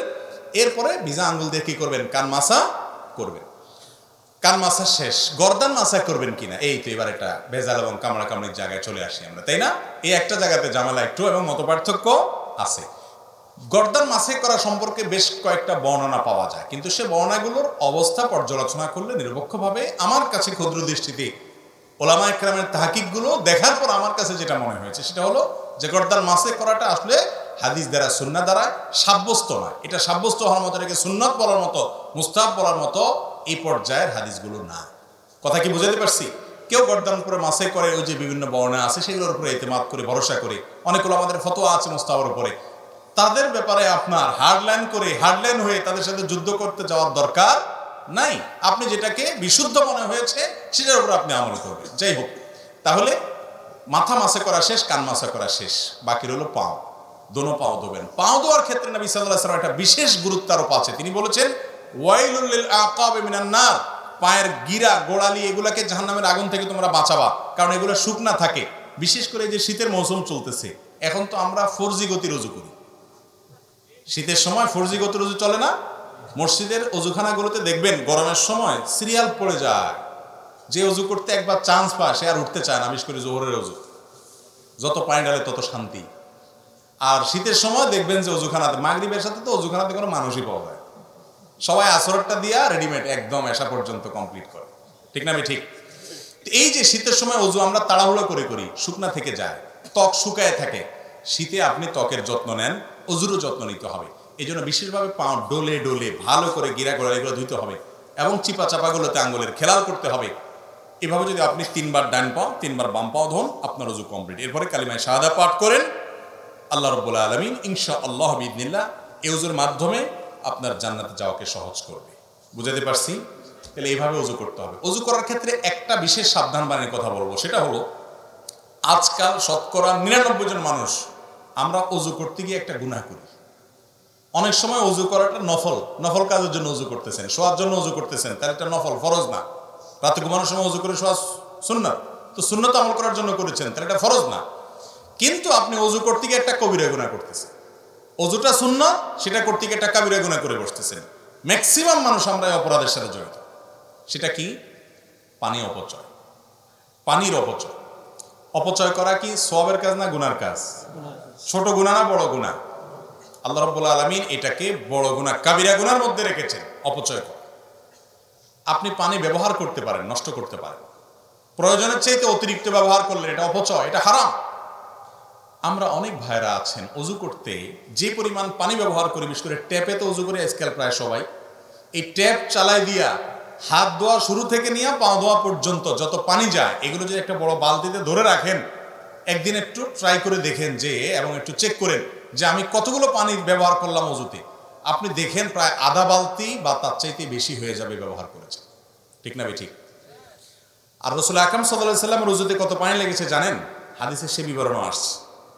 এরপরে ভিজা আঙ্গুল দিয়ে কি করবেন, কান মাসা করবেন। কান মাসা শেষ, গর্দান মাসা করবেন কিনা, এই তো এবার এটা ভেজাল এবং কামড়া কামড়ির জায়গায় চলে আসি আমরা, তাই না? এই একটা জায়গাতে ঝামেলা একটু এবং মতপার্থক্য আছে। গর্দান মাসে করা সম্পর্কে বেশ কয়েকটা বর্ণনা পাওয়া যায়, কিন্তু সে বর্ণনাগুলোর অবস্থা পর্যালোচনা করলে নিরপেক্ষভাবে আমার কাছে ক্ষুদ্র দৃষ্টিতে ওলামায়ে কেরামের তাহকিকগুলো দেখার পর আমার কাছে যেটা মনে হয়েছে সেটা হলো যে গর্দান মাসে করাটা আসলে হাদিস দ্বারা, সুন্নাহ দ্বারা সাব্যস্ত নয়। এটা সাব্যস্ত হওয়ার মতো, এটাকে সুন্নাত বলার মতো, মুস্তাহাব বলার মতো এই পর্যায়ের হাদিসগুলো না। কথা কি বুঝাতে পারছি? কেউ গর্দান করে মাসে করে, ওই যে বিভিন্ন বর্ণনা আছে সেগুলোর উপরে ইতিমাদ করে, ভরসা করে, অনেকগুলো আমাদের ফতোয়া আছে মুস্তাহাবের উপরে, তাদের ব্যাপারে আপনার হার্ডলাইন হয়ে তাদের সাথে যুদ্ধ করতে যাওয়ার দরকার নাই। আপনি যেটাকে বিশুদ্ধ মনে হয়েছে সেটার উপর আপনি আমল করবেন। যাই হোক, তাহলে মাথা মাসে করা শেষ, কান মাসে করা শেষ, বাকি হলো পাও। দোনো পাও ধোবেন। পাও ধোয়ার ক্ষেত্রে নবী সাল্লাল্লাহু আলাইহি ওয়াসাল্লাম একটা বিশেষ গুরুত্ব আরোপ আছে। তিনি বলেছেন, ওয়াইলুল লিল আকাবি মিনান নার, পায়ের গিরা গোড়ালি এগুলাকে জাহান্নামের আগুন থেকে তোমরা বাঁচাবা, কারণ এগুলো শুকনা থাকে। বিশেষ করে যে শীতের মৌসুম চলতেছে, এখন তো আমরা 4G গতির অজু করি। শীতের সময় 4G গতির অজু চলে না? মসজিদের অজুখানাগুলোতে দেখবেন গরমের সময় সিরিয়াল পড়ে যায়। যে অজু করতে একবার চান্স পায় সে আর উঠতে চায় না, বিশেষ করে জোহরের অজু। যত পানি ঢালে তত শান্তি। আর শীতের সময় দেখবেন যে অজুখানাতে, মাগরিবের সাথে তো অজুখানাতে কোনো মানুষই পাওয়া যায়, সবাই আসরটা দিয়া রেডিমেড একদম এসা পর্যন্ত কমপ্লিট করে। ঠিক না? আমি ঠিক? এই যে শীতের সময় অজু আমরা তাড়াহুড়ো করে করি, শুকনা থেকে যায়, ত্বক শুকায় থাকে। শীতে আপনি ত্বকের যত্ন নেন, অজুরও যত্ন নিতে হবে। এই জন্য বিশেষভাবে পা ডোলে ডোলে ভালো করে গিরা গোড়া এগুলো ধুতে হবে, এবং চিপা চাপাগুলোতে আঙ্গুলের খেলাল করতে হবে। এভাবে যদি আপনি 3 বার ডান পাও 3 বার বাম পাও ধোন, আপনার অজু কমপ্লিট। এরপরে কালিমায়ে শাহাদা পাঠ করেন। আল্লাহ রাব্বুল আলামিন ইনশাআল্লাহ বিইذনিল্লাহ এই অজুর মাধ্যমে আপনার জান্নাতে যাওয়াকে সহজ করবে। বুঝাতে পারছি? তাহলে এইভাবে অজু করতে হবে। অজু করার ক্ষেত্রে একটা বিশেষ সাবধান বাণীর কথা বলবো, সেটা হলো আজকাল শতকরা 99 জন মানুষ আমরা অজু করতে গিয়ে একটা গুনাহ করি। অনেক সময় অজু করাটা নফল কাজের জন্য অজু করতেছেন, শোয়ার জন্য অজু করতেছেন, তাহলে এটা নফল, ফরজ না। রাতে ঘুমানোর সময় অজু করে শোয়া সুন্নাত, তো সুন্নাত আমল করার জন্য করেছেন, তাহলে এটা ফরজ না। কিন্তু আপনি অজু করতে গিয়ে একটা কবিরা গুনাহ করতেছেন। অজুটা সুন্নাত, সেটা করতে গিয়ে একটা কবিরা গুনাহ করে বসতেছেন। ম্যাক্সিমাম মানুষ আমরা এই অপরাধের সাথে জড়িত। সেটা কি? পানি অপচয়। পানির অপচয়। অপচয় করা কি সওয়াবের কাজ না গুনার কাজ? ছোট গুনাহ না বড় গুনাহ? আল্লাহ রাব্বুল আলামিন এটাকে বড় গুনাহ, কাবিরা গুনার মধ্যে রেখেছেন, অপচয় করা। আপনি পানি ব্যবহার করতে পারেন, নষ্ট করতে পারেন, প্রয়োজনের চাইতে অতিরিক্ত ব্যবহার করলে এটা অপচয়, এটা হারাম। আমরা অনেক ভাইরা আছেন অজু করতে যে পরিমাণ পানি ব্যবহার করি, বিশেষ করে ট্যাপে তো অজু করে আজকাল প্রায় সবাই, এই ট্যাপ চালায় দিয়া হাত ধোয়া শুরু থেকে নিয়ে পা ধোয়া পর্যন্ত যত পানি যায়, এগুলো যদি একটা বড় বালতিতে ধরে রাখেন, একদিন একটু ট্রাই করে দেখেন যে, এবং একটু চেক করেন যে আমি কতগুলো পানি ব্যবহার করলাম অজুতে। আপনি দেখেন প্রায় আধা বালতি বা তার চাইতে বেশি হয়ে যাবে ব্যবহার করেছে। ঠিক না? ঠিক। আর রাসূল আকরাম সাল্লাল্লাহু আলাইহি ওয়াসাল্লামের অজুতে কত পানি লেগেছে জানেন? হাদিসে সে বিবরণও আসছে।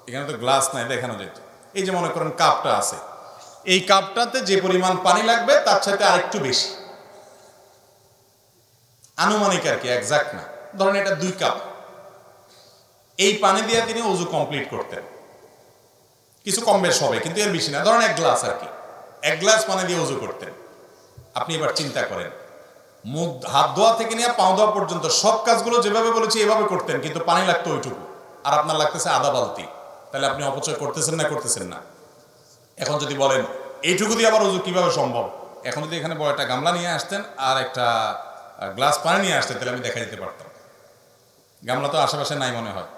এখানে তো গ্লাস নাই, দেখানো যেত। এই যে মনে করেন কাপটা আছে, এই কাপটাতে যে পরিমাণ পানি লাগবে তার সাথে আরেকটু বেশি, আনুমানিক আর কি, একজাক্ট না। ধরেন এটা 2 কাপ, এই পানি দিয়ে তিনি অজু কমপ্লিট করতেন। কিছু কম বেশ হবে, কিন্তু এর বেশি না। ধরেন 1 গ্লাস আর কি, 1 গ্লাস পানি দিয়ে অজু করতেন। আপনি এবার চিন্তা করেন, মুখ হাত ধোয়া থেকে নিয়ে পা ধোয়া পর্যন্ত সব কাজগুলো যেভাবে বলেছি এভাবে করতেন, কিন্তু পানি লাগতো ওইটুকু, আর আপনার লাগতেছে আধা বালতি। তাহলে আপনি অপচয় করতেছেন না করতেছেন না? এখন যদি বলেন এইটুকু দিয়ে আবার অজু কিভাবে সম্ভব, এখন যদি এখানে বড় একটা গামলা নিয়ে আসতেন আর একটা গ্লাস পানি নিয়ে আসতেন, তাহলে আমি দেখা দিতে পারতাম। গামলা তো আশেপাশে নাই মনে হয়,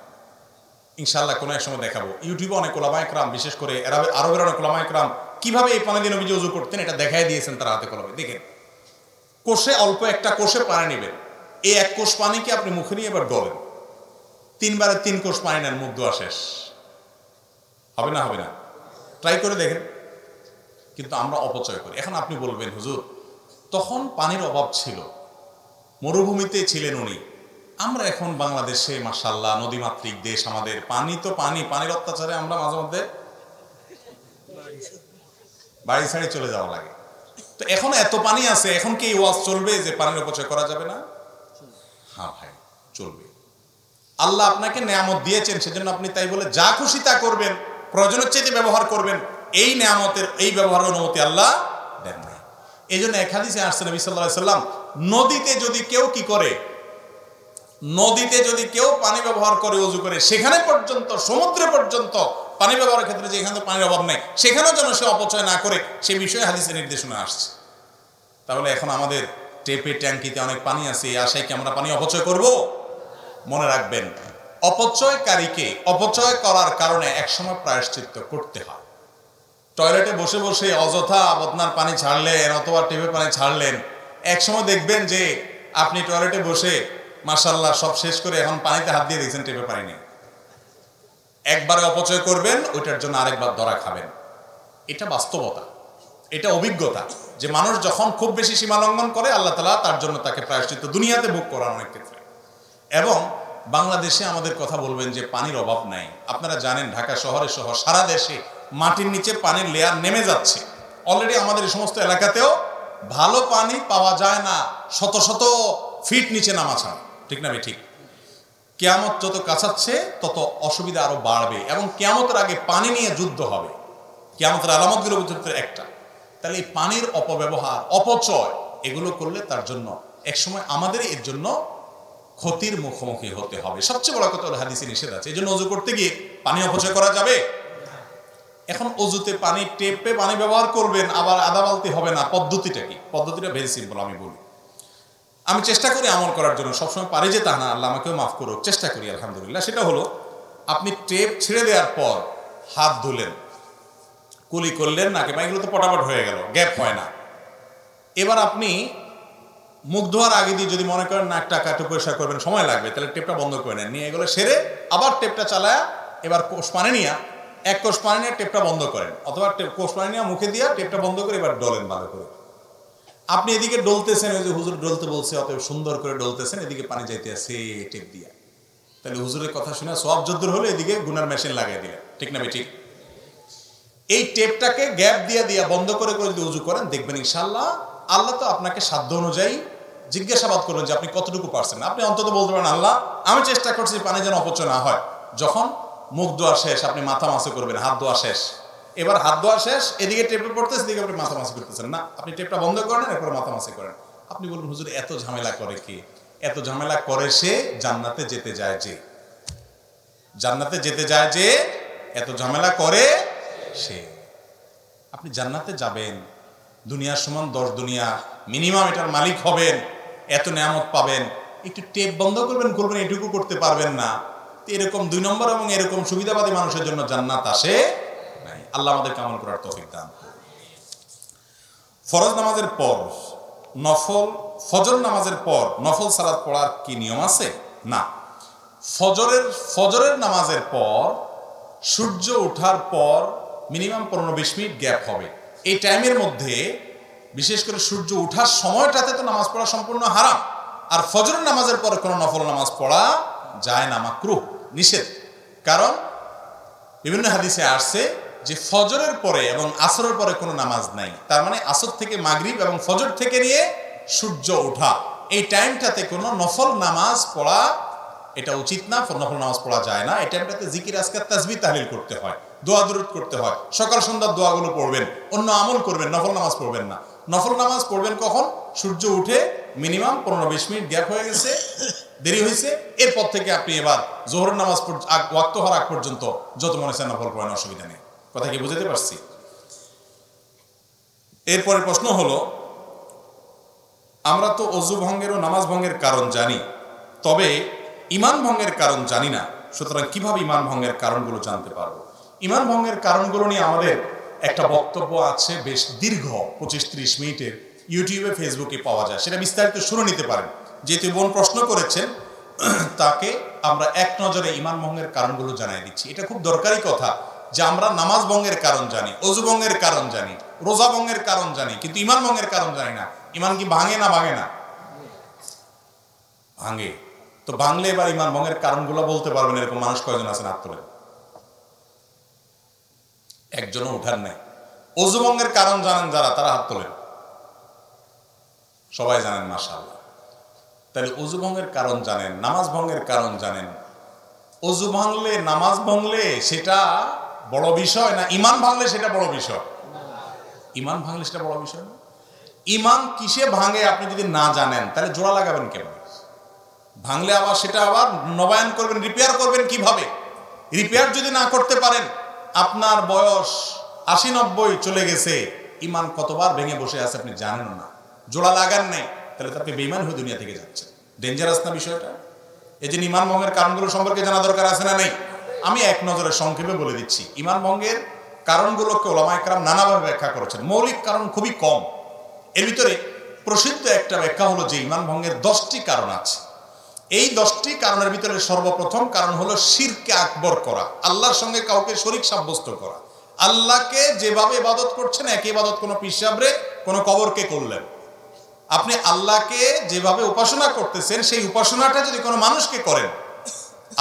ইনশাআল্লাহ কোনো এক সময় দেখাবো। ইউটিউবে অনেক ওলামায়ে কেরাম, বিশেষ করে আরবের অনেক ওলামায়ে কেরাম কিভাবে এই পানি দিয়ে নবীজি অজু করতেন এটা দেখাই দিয়েছেন তারা হাতে কলমে। দেখেন, কোষে অল্প একটা কোষে পানি নেবেন, এই 1 কোষ পানিকে আপনি মুখে নিয়ে এবার ডলেন, 3 বারে 3 কোষ পানি নেন, মুখ ধোয়া শেষ। হবে না? হবে না? ট্রাই করে দেখেন। কিন্তু আমরা অপচয় করি। এখন আপনি বলবেন, হুজুর তখন পানির অভাব ছিল, মরুভূমিতে ছিলেন উনি, আমরা এখন বাংলাদেশে মাশাআল্লাহ নদীমাতৃক দেশ, আমাদের পানি তো পানি, পানির অত্যাচারে আমরা মাঝে মধ্যে বাড়ি ছাড়ি চলে যাওয়া লাগে। তো এখন এত পানি আছে, এখন কি এই ওয়াজ চলবে যে পানির অপচয় করা যাবে না? হ্যাঁ ভাই, চলবে। আল্লাহ আপনাকে নেয়ামত দিয়েছেন, সেজন্য আপনি তাই বলে যা খুশি তা করবেন, প্রয়োজনের চাইতে ব্যবহার করবেন, এই নেয়ামতের এই ব্যবহারের অনুমতি আল্লাহ দেন না। এই জন্য এক হাদিসে আসছে নবী সাল্লাল্লাহু আলাইহি সাল্লাম, নদীতে যদি কেউ কি করে, নদীতে যদি কেউ পানি ব্যবহার করে অজু করে, সেখানে পর্যন্ত, সমুদ্রে পর্যন্ত পানি ব্যবহারের ক্ষেত্রে যেখানে পানির অভাব নাই সেখানেও যেন সে অপচয় না করে, সে বিষয়ে হাদিসে নির্দেশনা আসছে। তাহলে এখন আমাদের টেপে ট্যাঙ্কিতে অনেক পানি আছে, এই আশায় কি আমরা পানি অপচয় করব? মনে রাখবেন, অপচয়কারীকে অপচয় করার কারণে একসময় প্রায়শ্চিত্ত করতে হয়। টয়লেটে বসে বসে অযথা বদনার পানি ছাড়লেন অথবা টেপে পানি ছাড়লেন, একসময় দেখবেন যে আপনি টয়লেটে বসে মাশাআল্লাহ সব শেষ করে এখন পানিতে হাত দিয়ে দিয়েছেন, টেপে পানি নেই। একবারে অপচয় করবেন, ওইটার জন্য আরেকবার ধরা খাবেন। এটা বাস্তবতা, এটা অভিজ্ঞতা, যে মানুষ যখন খুব বেশি সীমা লঙ্ঘন করে, আল্লাহ তাআলা তার জন্য তাকে প্রায়শ্চিত্ত দুনিয়াতে ভোগ করান অনেক ক্ষেত্রে। এবং বাংলাদেশে আমাদের কথা বলবেন যে পানির অভাব নাই। আপনারা জানেন ঢাকা শহরে সহ সারা দেশে মাটির নিচে পানির লেয়ার নেমে যাচ্ছে। অলরেডি আমাদের এই সমস্ত এলাকাতেও ভালো পানি পাওয়া যায় না শত শত ফিট নিচে নামা ছাড়া। ঠিক না? ঠিক। কিয়ামত যত কাছাচ্ছে তত অসুবিধা আরো বাড়বে, এবং কিয়ামতের আগে পানি নিয়ে যুদ্ধ হবে। কিয়ামতের আলামতগুলোর ভিতরে একটা। তাহলে এই পানির অপব্যবহার, অপচয় এগুলো করলে তার জন্য একসময় আমাদেরই এর জন্য ক্ষতির মুখোমুখি হতে হবে। সবচেয়ে বড় কথা হলো হাদিসে নিষেধ আছে, এই জন্য অজু করতে গিয়ে পানি অপচয় করা যাবে। এখন অজুতে পানি টেপে পানি ব্যবহার করবেন, আবার আধা বালতি হবে না। পদ্ধতিটা কি? পদ্ধতিটা ভেরি সিম্পল, আমি বলি। আমি চেষ্টা করি আমল করার জন্য, সবসময় পারি যে তা না, আল্লাহ আমাকেও মাফ করুক, চেষ্টা করি আলহামদুলিল্লাহ। সেটা হলো, আপনি টেপ ছেড়ে দেওয়ার পর হাত ধুলেন, কুলি করলেন, নাকে বা এগুলো তো পটাপট হয়ে গেল, গ্যাপ হয় না। এবার আপনি মুখ ধোয়ার আগে দিয়ে যদি মনে করেন না একটা কাটু পরিষ্কার করবেন, সময় লাগবে, তাহলে টেপটা বন্ধ করে নেন, নিয়ে এগুলো সেরে আবার টেপটা চালায়া এবার কোষ পানি নিয়ে, এক কোষ পানি নিয়ে টেপটা বন্ধ করেন, অথবা কোষ পানি নিয়ে মুখে দিয়ে টেপটা বন্ধ করে এবার ডলেন ভালো করে। আপনি এদিকে ডলতেছেন, ওই যে হুজুর ডলতে বলছে, অতএব সুন্দর করে ডলতেছেন, এদিকে পানি যাইতে আছে টেপ দিয়া, তাহলে হুজুরের কথা শুনে সওয়াব যদ্দুর হলো, এদিকে গুনার মেশিন লাগাই দিলেন। ঠিক না ঠিক? এই টেপটাকে গ্যাপ দিয়ে বন্ধ করে করে যদি উজু করেন, দেখবেন ইনশাআল্লাহ আল্লাহ তো আপনাকে সাধ্য অনুযায়ী জিজ্ঞাসাবাদ করবেন যে আপনি কতটুকু পারছেন। আপনি অন্তত বলতে পারেন, আল্লাহ আমি চেষ্টা করছি পানি যেন অপচয় না হয়। যখন মুখ ধোয়া শেষ, আপনি মাথা মাসে করবেন, হাত ধোয়া শেষ, এবার হাত ধোয়া শেষ, এদিকে টেপে পড়তেছে, এদিকে আপনি মাথা মাসে করতেছেন না, আপনি টেপটা বন্ধ করেন, এরপরে মাথা মাসে করেন। আপনি বলুন, হুজুর এত ঝামেলা করে কে? এত ঝামেলা করে সে জান্নাতে যেতে যায় যে, জান্নাতে যেতে যায় যে, এত ঝামেলা করে সে। আপনি জান্নাতে যাবেন, দুনিয়ার সমান 10 দুনিয়া মিনিমাম এটার মালিক হবেন, এত নিয়ামত পাবেন, একটু টেপ বন্ধ করবেন এটুকু করতে পারবেন না। এরকম 2 নম্বর এবং এরকম সুবিধাবাদী মানুষের জন্য জান্নাত আসে নাই। আল্লাহ আমাদেরকে আমল করার তৌফিক দান। ফরজ নামাজের পর নফল, ফজর নামাজের পর নফল সালাত পড়ার কি নিয়ম আছে? না। ফজরের নামাজের পর সূর্য ওঠার পর মিনিমাম 15-20 মিনিট গ্যাপ হবে। এই টাইমের মধ্যে, বিশেষ করে সূর্য ওঠার সময়টাতে তো নামাজ পড়া সম্পূর্ণ হারাম। আর ফজর নামাজের পরে কোনো নফল নামাজ পড়া যায় না, মাকরুহ, নিষেধ। কারণ বিভিন্ন হাদিসে আসছে যে ফজরের পরে এবং আসরের পরে কোনো নামাজ নাই। তার মানে আসর থেকে মাগরিব এবং ফজর থেকে নিয়ে সূর্য ওঠা, এই টাইমটাতে কোনো নফল নামাজ পড়া এটা উচিত না, নফল নামাজ পড়া যায় না। এই টাইমটাতে জিকির, আজকার, তাসবিহ, তাহলিল করতে হয়, দোয়া দুরূদ করতে হয়, সকাল সন্ধ্যার দোয়াগুলো পড়বেন, অন্য আমল করবেন, নফল নামাজ পড়বেন না। নফল নামাজ পড়বেন কখন? সূর্য উঠে মিনিমাম 15-20 মিনিট গ্যাপ হয়ে গেছে, দেরি হয়েছে, এরপর থেকে আপনি এবার জোহরের নামাজ ওয়াক্ত হওয়ার আগ পর্যন্ত যত মনে চায় নফল পড়েন, অসুবিধা নেই। কথা কি বুঝতে পারছি? এরপরে প্রশ্ন হলো, আমরা তো অজু ভঙ্গের ও নামাজ ভঙ্গের কারণ জানি, তবে ঈমান ভঙ্গের কারণ জানি না। সুতরাং কিভাবে ঈমান ভঙ্গের কারণগুলো জানতে পারবো? ঈমান ভঙ্গের কারণগুলো নিয়ে আমাদের একটা বক্তব্য আছে, বেশ দীর্ঘ, 25-30 মিনিটের, ইউটিউবে, ফেসবুকে পাওয়া যায়, সেটা বিস্তারিত শুনে নিতে পারেন। যেহেতু বোন প্রশ্ন করেছেন, তাকে আমরা এক নজরে ঈমান ভঙ্গের কারণগুলো জানাই দিচ্ছি। এটা খুব দরকারি কথা যে আমরা নামাজ ভঙ্গের কারণ জানি, অজু ভঙ্গের কারণ জানি, রোজা ভঙ্গের কারণ জানি, কিন্তু ঈমান ভঙ্গের কারণ জানি না। ঈমান কি ভাঙে না ভাঙে না? ভাঙে। তো ভাঙলে এবার ঈমান ভঙ্গের কারণগুলো বলতে পারবেন, এরকম মানুষ কয়জন আছেন? হাত তোলেন। একজনও উঠার নেই। অজু ভঙ্গের কারণ জানেন যারা, তারা হাত তোলেন। সবাই জানেন, মাশাআল্লাহ। তাহলে অজু ভঙ্গের কারণ জানেন, নামাজ ভঙ্গের কারণ জানেন। অজু ভাঙলে, নামাজ ভাঙলে সেটা বড় বিষয় না ঈমান ভাঙলে সেটা বড় বিষয়? ঈমান ভাঙলে সেটা বড় বিষয় না। ঈমান কিসে ভাঙে আপনি যদি না জানেন, তাহলে জোড়া লাগাবেন কেমন? ভাঙলে আবার সেটা আবার নবায়ন করবেন, রিপেয়ার করবেন কিভাবে? রিপেয়ার যদি না করতে পারেন, আপনার বয়স 80-90 চলে গেছে, ঈমান কতবার ভেঙে বসে আছে আপনি জানেন না, জোড়া লাগান নাই, তাহলে তো আপনি বেঈমান হয়ে দুনিয়া থেকে যাচ্ছেন। ডেঞ্জারাস না বিষয়টা? এই যে ঈমান ভঙ্গের কারণগুলো সম্পর্কে জানা দরকার আছে না নেই? আমি এক নজরে সংক্ষেপে বলে দিচ্ছি। ঈমান ভঙ্গের কারণগুলোকে ওলামায়ে কেরাম নানাভাবে ব্যাখ্যা করেছেন। মৌলিক কারণ খুবই কম। এর ভিতরে প্রসিদ্ধ একটা ব্যাখ্যা হলো যে ঈমান ভঙ্গের 10টি কারণ আছে। এই 10টি কারণের ভিতরে সর্বপ্রথম কারণ হলো শিরকে আকবর করা, আল্লাহর সঙ্গে কাউকে শরীক সাব্যস্ত করা। আল্লাহকে যেভাবে ইবাদত করছেন, একই ইবাদত কোনো পীর সাহেবরে, কোনো কবরকে করলেন। আপনি আল্লাহকে যেভাবে উপাসনা করতেছেন, সেই উপাসনাটা যদি কোনো মানুষকে করেন,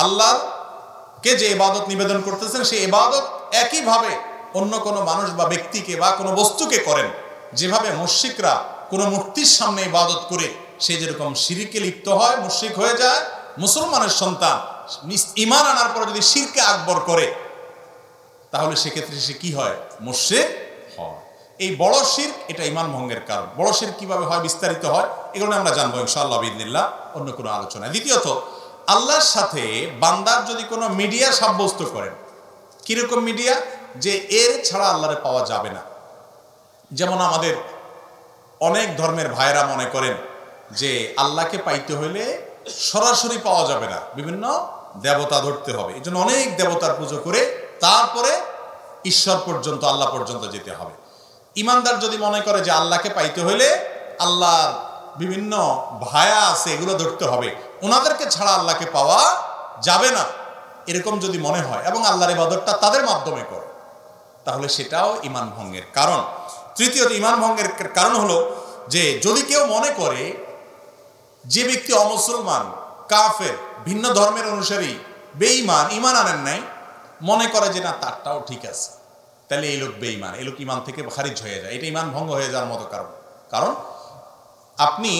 আল্লাহকে যে ইবাদত নিবেদন করতেছেন, সেই ইবাদত একইভাবে অন্য কোনো মানুষ বা ব্যক্তিকে বা কোনো বস্তুকে করেন, যেভাবে মুশরিকরা কোনো মূর্তির সামনে ইবাদত করে সে যেরকম শিরকে লিপ্ত হয়, মুশরিক হয়ে যায়, মুসলমানের সন্তান ঈমান আনার পর যদি শিরকে আকবর করে তাহলে সেক্ষেত্রে সে কি হয়? মুশরিক হয়। এই বড় শিরক এটা ঈমান ভঙ্গের কারণ। বড় শিরক কিভাবে হয়, বিস্তারিত হয়, এগুলো আমরা জানবো ইনশাআল্লাহ বিইذনিল্লাহ অন্য কোনো আলোচনায়। দ্বিতীয়ত, আল্লাহর সাথে বান্দার যদি কোনো মিডিয়া সাব্যস্ত করেন, কিরকম মিডিয়া? যে এর ছাড়া আল্লাহরে পাওয়া যাবে না। যেমন আমাদের অনেক ধর্মের ভাইরা মনে করেন যে আল্লাহকে পাইতে হইলে সরাসরি পাওয়া যাবে না, বিভিন্ন দেবতা ধরতে হবে, এই জন্য অনেক দেবতার পুজো করে তারপরে ঈশ্বর পর্যন্ত, আল্লাহ পর্যন্ত যেতে হবে। ইমানদার যদি মনে করে যে আল্লাহকে পাইতে হইলে আল্লাহর বিভিন্ন ভায়া আছে এগুলো ধরতে হবে, ওনাদেরকে ছাড়া আল্লাহকে পাওয়া যাবে না, এরকম যদি মনে হয় এবং আল্লাহর ইবাদতটা তাদের মাধ্যমে করে, তাহলে সেটাও ঈমান ভঙ্গের কারণ। তৃতীয়ত, ঈমান ভঙ্গের কারণ হলো যে যদি কেউ মনে করে যে ব্যক্তি অমুসলমান, কাফের, ভিন্ন ধর্মের অনুসারী, বেঈমান, ঈমান আনেন নাই, মনে করে যে না তারটাও ঠিক আছে, তাহলে এই লোক বেঈমান, এই লোক ঈমান থেকে খারিজ হয়ে যায়, এটা ঈমান ভঙ্গ হয়ে যাওয়ার মতো কারণ। কারণ আপনি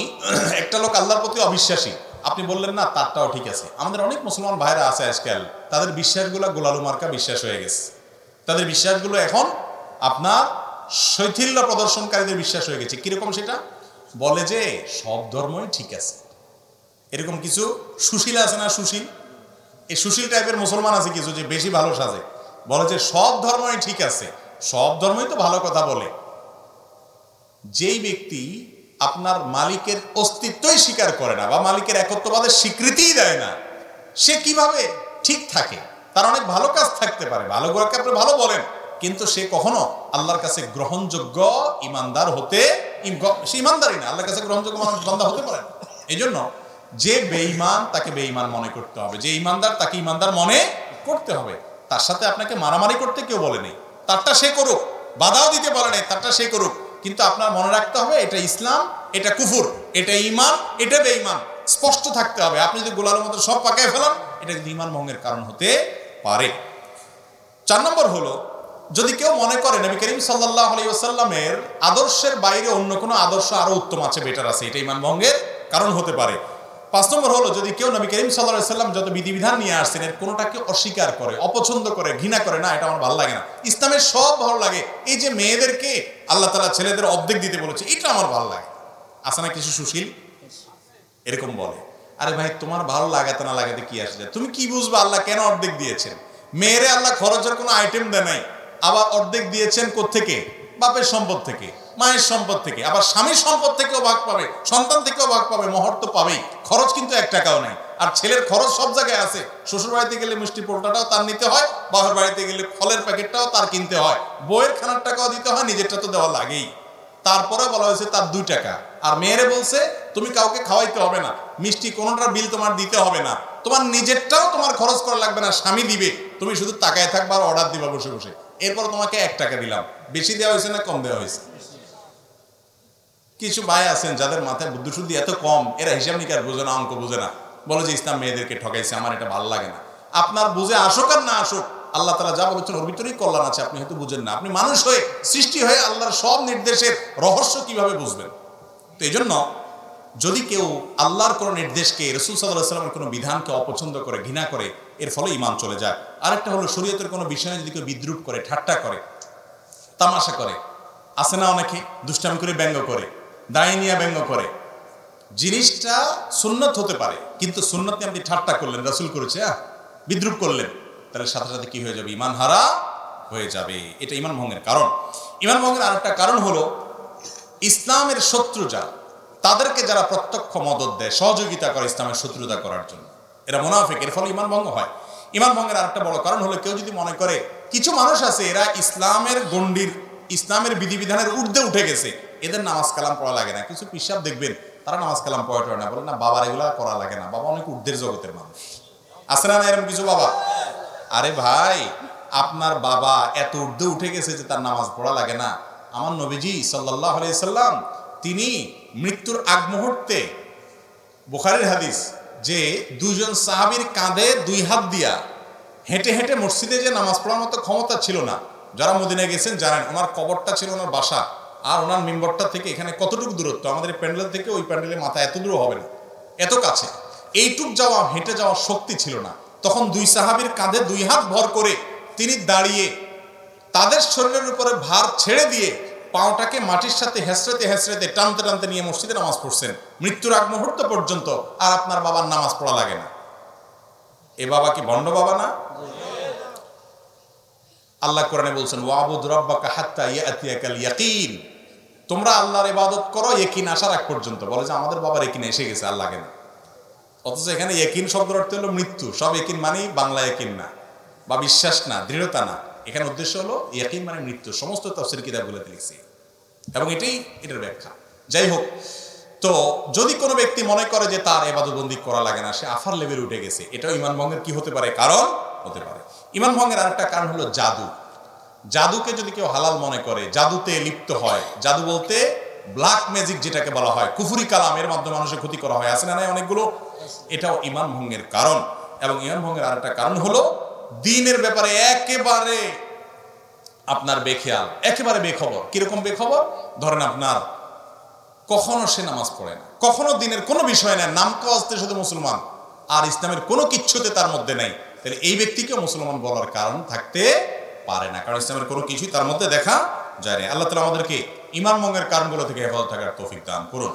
একটা লোক আল্লাহর প্রতি অবিশ্বাসী, আপনি বললেন না তারটাও ঠিক আছে। আমাদের অনেক মুসলমান ভাইরা আছে আজকাল, তাদের বিশ্বাসগুলো গোলালু মার্কা বিশ্বাস হয়ে গেছে, তাদের বিশ্বাসগুলো এখন আপনার শৈথিল্য প্রদর্শনকারীদের বিশ্বাস হয়ে গেছে। কিরকম? সেটা বলে যে সব ধর্মই ঠিক আছে। এরকম কিছু সুশীল আছে না, সুশীল, এই সুশীল টাইপের মুসলমান আছে কিছু, যে বেশি ভালো সাজে, বলে যে সব ধর্মই ঠিক আছে। সব ধর্মই তো ভালো কথা বলে। যেই ব্যক্তি আপনার মালিকের অস্তিত্বই স্বীকার করে না বা মালিকের একত্ববাদের স্বীকৃতিই দেয় না, সে কিভাবে ঠিক থাকে? তার অনেক ভালো কাজ থাকতে পারে, ভালো গুলোকে আপনি ভালো বলেন, কিন্তু সে কখনো আল্লাহর কাছে গ্রহণযোগ্য ইমানদার হতে, সে ইমানদারই না, আল্লাহর কাছে গ্রহণযোগ্য বান্দা হতে পারে। এই জন্য যে বেঈমান তাকে বেঈমান মনে করতে হবে, যে ইমানদার তাকে ইমানদার মনে করতে হবে। তার সাথে আপনাকে মারামারি করতে কেউ বলে নেই, তারটা সে করুক, বাধাও দিতে বলে নেই, তারটা সে করুক, কিন্তু আপনার মনে রাখতে হবে এটা ইসলাম, এটা কুফর, এটা ঈমান, এটা বেঈমান, স্পষ্ট থাকতে হবে। আপনি যদি গোলার মতো সব পাকায় ফেলান, এটা কিন্তু ঈমান ভঙ্গের কারণ হতে পারে। 4 নম্বর হলো, যদি কেউ মনে করে নবী করিম সাল্লাল্লাহু আলাইহি ওয়াসাল্লামের আদর্শের বাইরে অন্য কোনো আদর্শ আরো উত্তম আছে, বেটার আছে, এটা ঈমান ভঙ্গের কারণ হতে পারে। 5 নম্বর হলো, যদি কেউ নবী করিম সাল্লাল্লাহু আলাইহি ওয়াসাল্লাম যত বিধিবিধান নিয়ে আসছেন এর কোনোটাকে অস্বীকার করে, অপছন্দ করে, ঘৃণা করে, না এটা আমার ভালো লাগে না, ইসলামের সব ভালো লাগে, এই যে মেয়েদেরকে আল্লাহ তাআলা ছেলেদের অর্ধেক দিতে বলেছে এটা আমার ভালো লাগে, আছে না কিছু সুশীল এরকম বলে। আরে ভাই, তোমার ভালো লাগাতে না লাগাতে কি আসে, তুমি কি বুঝবা আল্লাহ কেন অর্ধেক দিয়েছেন? মেয়েরে আল্লাহ খরচের কোনো আইটেম দেয় নাই, আবার অর্ধেক দিয়েছেন কোত্থেকে? বাপের সম্পদ থেকে, মায়ের সম্পদ থেকে, আবার স্বামীর সম্পদ থেকেও ভাগ পাবে, সন্তান থেকেও ভাগ পাবে, মোহর তো পাবেই, খরচ কিন্তু 1 টাকাও নাই। আর ছেলের খরচ সব জায়গায় আছে, শ্বশুর বাড়িতে গেলে মিষ্টি পোলটাটাও তার নিতে হয়, বাবার বাড়িতে গেলে ফলের প্যাকেটটাও তার কিনতে হয়, বইয়ের খানার টাকাও দিতে হয়, নিজেরটা তো দেওয়া লাগেই। তারপরে বলা হয়েছে তার 2 টাকা। আর মেয়েরে বলছে তুমি কাউকে খাওয়াইতে হবে না, মিষ্টি কোনোটার বিল তোমার দিতে হবে না, তোমার নিজেরটাও তোমার খরচ করা লাগবে না, স্বামী দিবে, তুমি শুধু তাকায় থাকবা আর অর্ডার দিবা বসে বসে। এরপর তোমাকে 1 টাকা দিলাম। বেশি দেওয়া হয়েছে না কম দেওয়া হয়েছে? কিছু ভাই আছেন যাদের মাথায় বুদ্ধি শুদ্ধি এত কম, এরা হিসাব নিকাশ বোঝে না, অঙ্ক বোঝে না, বলে যে ইসলাম মেয়েদেরকে ঠকাইছে, আমার এটা ভালো লাগে না। আপনার বুঝে আসুক আর না আসুক, আল্লাহ তাআলা যা বলেছেন ওর ভিতরেই কল্যাণ আছে, আপনি হয়তো বুঝেন না। আপনি মানুষ হয়ে, সৃষ্টি হয়ে আল্লাহর সব নির্দেশের রহস্য কিভাবে বুঝবেন? তো এই জন্য যদি কেউ আল্লাহর কোনো নির্দেশকে, রাসূল সাল্লাল্লাহু আলাইহি ওয়াসাল্লামের কোনো বিধানকে অপছন্দ করে, ঘৃণা করে, এর ফলে ঈমান চলে যায়। আরেকটা হলো, শরীয়তের কোনো বিষয়ে যদি কেউ বিদ্রূপ করে, ঠাট্টা করে, তামাশা করে, আছে না অনেকে দুষ্টামি করে ব্যঙ্গ করে, দায় নিয়ে ব্যঙ্গ করে, জিনিসটা সুন্নত হতে পারে, কিন্তু সুন্নত নিয়ে আপনি ঠাট্টা করলেন, রাসূল করেছে, বিদ্রূপ করলেন, তাহলে সাথে সাথে কি হয়ে যাবে? ঈমান হারা হয়ে যাবে। এটা ঈমান ভঙ্গের কারণ। ঈমান ভঙ্গের আরেকটা কারণ হলো, ইসলামের শত্রু যারা, তাদেরকে যারা প্রত্যক্ষ মদদ দেয়, সহযোগিতা করে ইসলামের শত্রুতা করার জন্য, এরা মুনাফিক, এর ফলে ঈমান ভঙ্গ হয়। ঈমান ভঙ্গের আরেকটা বড় কারণ হলো, কেউ যদি মনে করে কিছু মানুষ আছে এরা ইসলামের গণ্ডির, ইসলামের বিধিবিধানের ঊর্ধ্বে উঠে গেছে, এদের নামাজ কালাম পড়া লাগে না। কিছু পিসাব দেখবেন তারা নামাজ কালাম পড়ে না, বলে না বাবার এগুলা করা লাগে না, বাবা অনেক ঊর্ধ্বের জগতের মানুষ, আছে না এরকম কিছু বাবা? আরে ভাই, আপনার বাবা এত ঊর্ধ্বে উঠে গেছে যে তার নামাজ পড়া লাগে না? আমার নবীজি সাল্লাল্লাহু আলাইহি সাল্লাম তিনি মৃত্যুর আগ মুহূর্তে, বুখারীর হাদিস, যে 2 জন সাহাবীর কাঁধে 2 হাত দিয়া হেঁটে হেঁটে মসজিদে যে নামাজ পড়ার মতো ক্ষমতা ছিল না। যারা মদিনায় গেছেন জানেন, ওনার কবরটা ছিল ওনার বাসা আর ওনার মেম্বরটা থেকে এখানে কতটুকু দূরত্ব, আমাদের প্যান্ডেল থেকে ওই প্যান্ডেলের মাথা এত দূর হবে না, এত কাছে। এইটুক যাওয়া, হেঁটে যাওয়ার শক্তি ছিল না। তখন দুই সাহাবীর কাঁধে দুই হাত ভর করে তিনি দাঁড়িয়ে তাদের শরীরের উপরে ভার ছেড়ে দিয়ে পাওটাকে মাটির সাথে হেসড়েতে হেসড়েতে টানতে টানতে নিয়ে মসজিদে নামাজ পড়ছেন মৃত্যুর আগ মুহূর্ত পর্যন্ত। আর আপনার বাবার নামাজ পড়া লাগে না। এ বাবা কি ভণ্ড বাবা না? আল্লাহ কোরআনে বলছেন ওয়াবুদ রাব্বাকা হাত্তা ইয়াতিয়াকাল ইয়াকিন, তোমরা আল্লাহর ইবাদত করো ইয়াকিন আসার আগ পর্যন্ত। বলে যে আমাদের বাবার ইয়াকিন এসে গেছে, আর লাগে না। অথচ এখানে ইয়াকিন শব্দের অর্থ হলো মৃত্যু। সব ইয়াকিন মানে বাংলা ইয়াকিন না, বা বিশ্বাস না, দৃঢ়তা না। এখানে উদ্দেশ্য হলো ইয়াকিন মানে মৃত্যু। সমস্ত তাফসীর কিতাবগুলোতে লিখছে এবং এটার ব্যাখ্যা। যাই হোক, তো যদি কোনো ব্যক্তি মনে করে যে তার ইবাদতবন্দি করা লাগে না, সে আফার লেভেল উঠে গেছে, এটাও ঈমান ভঙ্গের কি হতে পারে? কারণ হতে পারে। ঈমান ভঙ্গের আরেকটা কারণ হলো জাদু। জাদুকে যদি কেউ হালাল মনে করে, জাদুতে লিপ্ত হয়, জাদু বলতে ব্ল্যাক ম্যাজিক যেটাকে বলা হয়, কুফরি কালামের মাধ্যমে মানুষের ক্ষতি করা হয়, আছে না নাই অনেকগুলো, এটাও ঈমান ভঙ্গের কারণ। এবং ঈমান ভঙ্গের আরেকটা কারণ হলো দ্বীনের ব্যাপারে একেবারে আপনার বেখেয়াল, একেবারে বেখবর। কিরকম বেখবর? ধরেন আপনার কখনো সে নামাজ পড়ে না, কখনো দিনের কোনো বিষয় নেই, নাম কাজতে শুধু মুসলমান, আর ইসলামের কোনো কিচ্ছুতে তার মধ্যে নেই, তাহলে এই ব্যক্তিকে মুসলমান বলার কারণ থাকতে পারে না, কারণ ইসলামের কোনো কিছুই তার মধ্যে দেখা যায় না। আল্লাহ তাআলা আমাদেরকে ঈমান ভঙ্গের কারণগুলো থেকে হেফাজত থাকার তৌফিক দান করুন।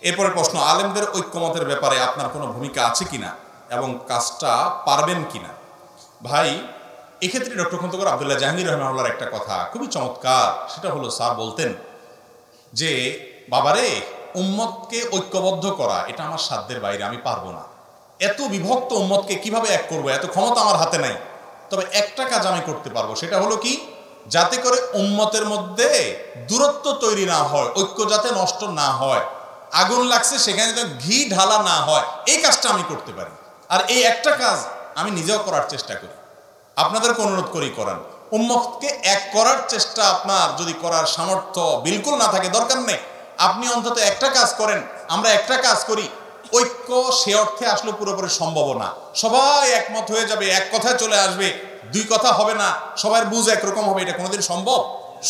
এরপরে প্রশ্ন, আলেমদের ঐক্যমতের ব্যাপারে আপনার কোনো ভূমিকা আছে কিনা এবং কাজটা পারবেন কিনা? ভাই, এক্ষেত্রে ডক্টর খন্দকার আব্দুল্লাহ জাহাঙ্গীর রহমানুল্লাহর একটা কথা খুবই চমৎকার। সেটা হলো, স্যার বলতেন যে বাবারে, উম্মতকে ঐক্যবদ্ধ করা এটা আমার সাধ্যের বাইরে, আমি পারবো না। এত বিভক্ত উম্মতকে কিভাবে এক করবো, এত ক্ষমতা আমার হাতে নাই। তবে একটা কাজ আমি করতে পারবো, সেটা হলো কি, যাতে করে উম্মতের মধ্যে দূরত্ব তৈরি না হয়, ঐক্য যাতে নষ্ট না হয়, আগুন লাগছে সেখানে যাতে ঘি ঢালা না হয়, এই কাজটা আমি করতে পারি। আর এই একটা কাজ আমি নিজেও করার চেষ্টা করি, আপনাদেরকে অনুরোধ করি করান। উম্মতকে এক করার চেষ্টা আপনার যদি করার সামর্থ্য বিলকুল না থাকে, দরকার নেই, আপনি অন্তত একটা কাজ করেন, আমরা একটা কাজ করি। ঐক্য সে অর্থে আসলে পুরোপুরি সম্ভব না, সবাই একমত হয়ে যাবে, এক কথায় চলে আসবে, দুই কথা হবে না, সবার বুঝ একরকম হবে, এটা কোনোদিন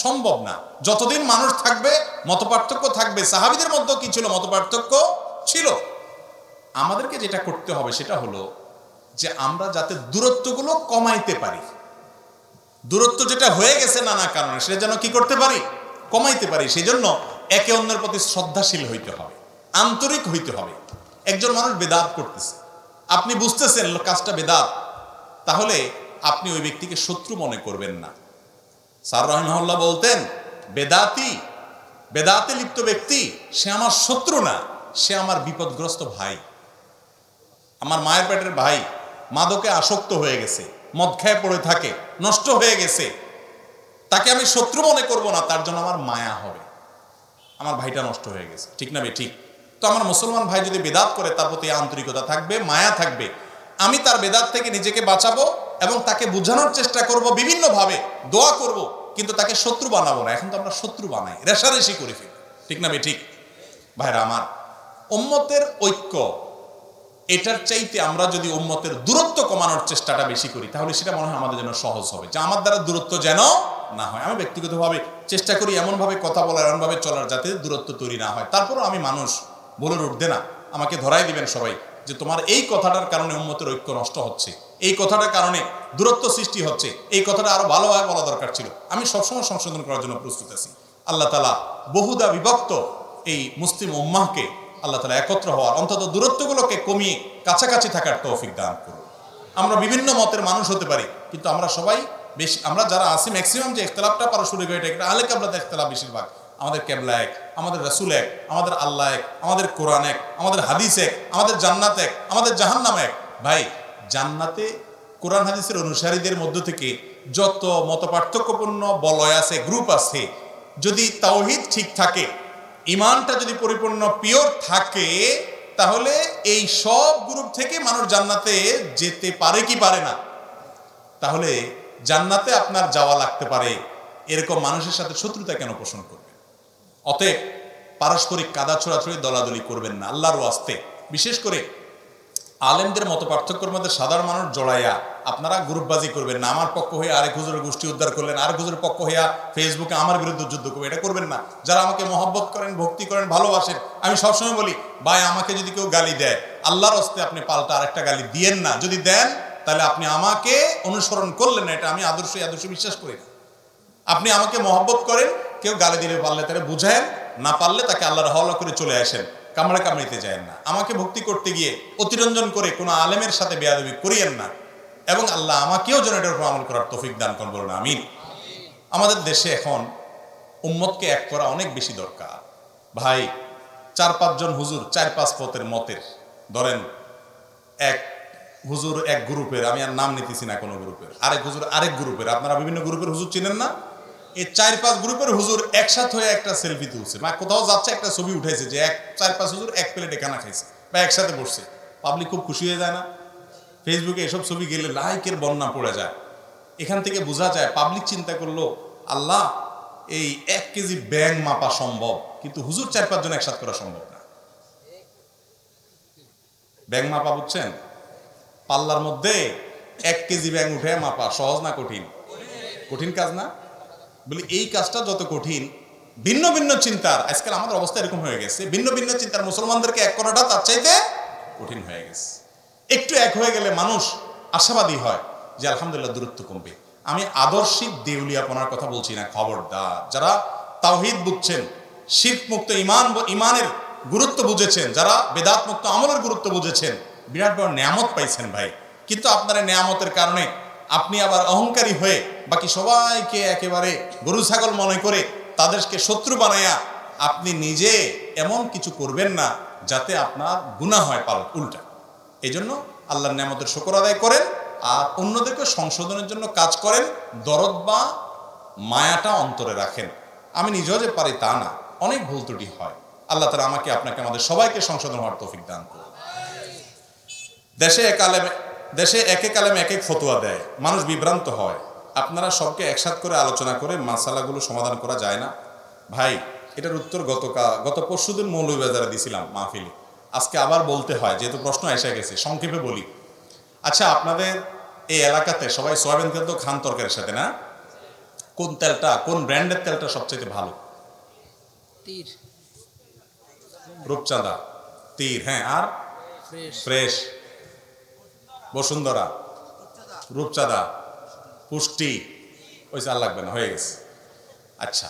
সম্ভব না। যতদিন মানুষ থাকবে মতপার্থক্য থাকবে। সাহাবীদের মধ্যেও কি ছিল? মতপার্থক্য ছিল। আমাদেরকে যেটা করতে হবে সেটা হলো যে আমরা যাতে দূরত্বগুলো কমাইতে পারি, দূরত্ব যেটা হয়ে গেছে নানা কারণে, সেটা যেন কি করতে পারি? কমাইতে পারি। সেই জন্য একে অন্যের প্রতি শ্রদ্ধাশীল হইতে হবে, আন্তরিক হইতে হবে। একজন মানুষ বেদাত করতেছে, আপনি বুঝতেছেন কাজটা বেদাত, তাহলে আপনি ওই ব্যক্তিকে শত্রু মনে করবেন না। স্যার রহিমাহুল্লাহ বলতেন, বেদাতে লিপ্ত ব্যক্তি সে আমার শত্রু না, সে আমার বিপদগ্রস্ত ভাই, আমার মায়ের পেটের ভাই। মাদকে আসক্ত হয়ে গেছে, মদ খেয়ে পড়ে থাকে, নষ্ট হয়ে গেছে, তাকে আমি শত্রু মনে করব না, তার জন্য আমার মায়া হবে, আমার ভাইটা নষ্ট হয়ে গেছে, ঠিক না? ঠিক। তো আমার মুসলমান ভাই যদি বেদাত করে, তার প্রতি আন্তরিকতা থাকবে, মায়া থাকবে, আমি তার বেদাত থেকে নিজেকে বাঁচাবো এবং তাকে বোঝানোর চেষ্টা করব, বিভিন্নভাবে দোয়া করব, কিন্তু তাকে শত্রু বানাবো না। এখন তো আমরা শত্রু বানাই, রেশারেশি করে ফেলি, ঠিক না? ঠিক। ভাইরা আমার, উম্মতের ঐক্য, এটার চাইতে আমরা যদি উম্মতের দূরত্ব কমানোর চেষ্টাটা বেশি করি, তাহলে সেটা মনে হয় আমাদের জন্য সহজ হবে, যে আমার দ্বারা দূরত্ব যেন না হয়। আমি ব্যক্তিগতভাবে চেষ্টা করি এমনভাবে কথা বলার, এমনভাবে চলার যাতে দূরত্ব তৈরি না হয়। তারপরও আমি মানুষ, বলে উঠবে না, আমাকে ধরাই দিবেন সবাই যে তোমার এই কথাটার কারণে উম্মতের ঐক্য নষ্ট হচ্ছে, এই কথাটার কারণে দূরত্ব সৃষ্টি হচ্ছে, এই কথাটা আরো ভালোভাবে বলা দরকার ছিল। আমি সবসময় সংশোধন করার জন্য প্রস্তুত আছি। আল্লাহ তাআলা বহুদা বিভক্ত এই মুসলিম উম্মাহকে আল্লাহ তাআলা একত্র হওয়ার, অন্তত দূরত্বগুলোকে কমিয়ে কাছাকাছি থাকার তৌফিক দান করুন। আমরা বিভিন্ন মতের মানুষ হতে পারি, কিন্তু আমরা সবাই বেশি, আমরা যারা আছি ম্যাক্সিমাম যে ইখতিলাফটা পারস্পরিক এটা একটা আহলে কিবলাতে ইখতিলাফ বেশিরভাগ। আমাদের কিবলা এক, আমাদের রাসূল এক, আমাদের আল্লাহ এক, আমাদের কোরআন এক, আমাদের হাদিস এক, আমাদের জান্নাত এক, আমাদের জাহান্নাম এক। ভাই, জান্নাতে কোরআন হাদিসের অনুসারীদের মধ্য থেকে যত মতপার্থক্যপূর্ণ বলয় আছে, গ্রুপ আছে, যদি তাওহীদ ঠিক থাকে, ইমানটা যদি পরিপূর্ণ পিওর থাকে, তাহলে এই সব গ্রুপ থেকে মানুষ জান্নাতে যেতে পারে কি পারে না? তাহলে জান্নাতে আপনার যাওয়া লাগতে পারে, এরকম মানুষের সাথে শত্রুতা কেন পোষণ করবে? অতএব পারস্পরিক কাদা ছোড়াছড়ি, দলাদলি করবেন না আল্লাহর ওয়াস্তে। বিশেষ করে আলেমদের মত পার্থক্যের মধ্যে সাধারণ মানুষ জড়াইয়া আপনারা গ্রুপবাজি করবেন না, আমার পক্ষ হয়ে আরেক হুজুরের গোষ্ঠী উদ্ধার করলেন, আরেক হুজুরের পক্ষ হইয়া ফেসবুকে আমার বিরুদ্ধে যুদ্ধ করবে, এটা করবেন না। যারা আমাকে মহব্বত করেন, ভক্তি করেন, ভালোবাসেন, আমি সবসময় বলি ভাই আমাকে যদি কেউ গালি দেয় আল্লাহর হস্তে আপনি পাল্টা আরেকটা গালি দিয়েন না, যদি দেন তাহলে আপনি আমাকে অনুসরণ করলেন না, এটা আমি আদর্শ বিশ্বাস করি না। আপনি আমাকে মহব্বত করেন, কেউ গালি দিলে পারলে তারা বুঝায়েন, না পারলে তাকে আল্লাহর হওয়ালা করে চলে আসেন, কামড়া কামড়িতে যায় না। আমাকে ভক্তি করতে গিয়ে অতিরঞ্জন করে কোনো আলেমের সাথে বেয়াদবি করিয়েন না, এবং আল্লাহ আমাকেও যেন এটার উপর আমল করার তৌফিক দান করুন, বলুন আমিন। আমাদের দেশে এখন উম্মতকে এক করা অনেক বেশি দরকার ভাই। 4-5 জন হুজুর 4-5 পথের মতের, ধরেন এক হুজুর এক গ্রুপের, আমি আর নাম নিতেছি না কোনো গ্রুপের, আরেক হুজুর আরেক গ্রুপের, আপনারা বিভিন্ন গ্রুপের হুজুর চিনেন না? এই 4-5 গ্রুপের হুজুর একসাথে হয়ে একটা সেলফি তুলছে, মানে কোথাও যাচ্ছে একটা ছবি উঠাইছে যে 4-5 হুজুর এক প্লেটে খানা খাইছে বা একসাথে বসছে, পাবলিক খুব খুশি হয়ে যায় না? ফেসবুকে এসব ছবি গেলে লাইকের বন্যা পড়ে যায়। এখান থেকে বোঝা যায় পাবলিক চিন্তা করলো আল্লাহ এই 1 কেজি ব্যাং মাপা সম্ভব, কিন্তু হুজুর 4-5 জন একসাথে করা সম্ভব না। ব্যাং মাপা বুঝছেন? পাল্লার মধ্যে 1 কেজি ব্যাং উঠে মাপা সহজ না কঠিন? কঠিন কাজ না? বলি এই কাজটা যত কঠিন, ভিন্ন ভিন্ন চিন্তার, আজকাল আমাদের অবস্থা এরকম হয়ে গেছে, ভিন্ন ভিন্ন চিন্তার মুসলমানদেরকে এক করাটা তার চাইতে কঠিন হয়ে গেছে। একটু এক হয়ে গেলে মানুষ আশাবাদী হয় যে আলহামদুলিল্লাহ দূরত্ব কমবে। আমি আদর্শিক দেউলিয়াপনার কথা বলছি না, খবরদার। যারা তাওহীদ বুঝছেন, শিরক মুক্ত ইমানের গুরুত্ব বুঝেছেন, যারা বেদাত মুক্ত আমলের গুরুত্ব বুঝেছেন, বিরাট বড় নেয়ামত পাইছেন ভাই। কিন্তু আপনার নেয়ামতের কারণে আপনি আবার অহংকারী হয়ে বাকি সবাইকে একেবারে গরু ছাগল মনে করে তাদেরকে শত্রু বানাইয়া আপনি নিজে এমন কিছু করবেন না যাতে আপনার গুনাহ হয় উল্টা। এই জন্য আল্লাহর নেয়ামতের শুকর আদায় করেন আর অন্যদেরকে সংশোধনের জন্য কাজ করেন, দরদ বা মায়াটা অন্তরে রাখেন। আমি নিজেও যে পারি তা না, অনেক ভুল ত্রুটি হয়। আল্লাহ তাআলা আমাকে আপনাকে আমাদের সবাইকে সংশোধন হওয়ার তৌফিক দান করুন। দেশে এক এক আলেম এক এক ফতোয়া দেয়, মানুষ বিভ্রান্ত হয়। আপনারা সবকে একসাথ করে আলোচনা করে মাসালাগুলো সমাধান করা যায় না? ভাই এটার উত্তর গত পরশুদিন মৌলভীবাজারে দিছিলাম মাহফিলে, আজকে আবার বলতে হয় যেহেতু প্রশ্ন এসে গেছে, সংক্ষেপে বলি। আচ্ছা, আপনাদের এই এলাকাতে সবাই সয়াবিন তেল তো খান তরকারির সাথে না? কোন তেলটা, কোন ব্র্যান্ডের তেলটা সবচেয়ে ভালো? তীর, রূপচাঁদা, তীর, হ্যাঁ, আর ফ্রেশ, বসুন্ধরা, রূপচাঁদা, পুষ্টি, ওই চাল লাগবে না, হয়ে গেছে। আচ্ছা,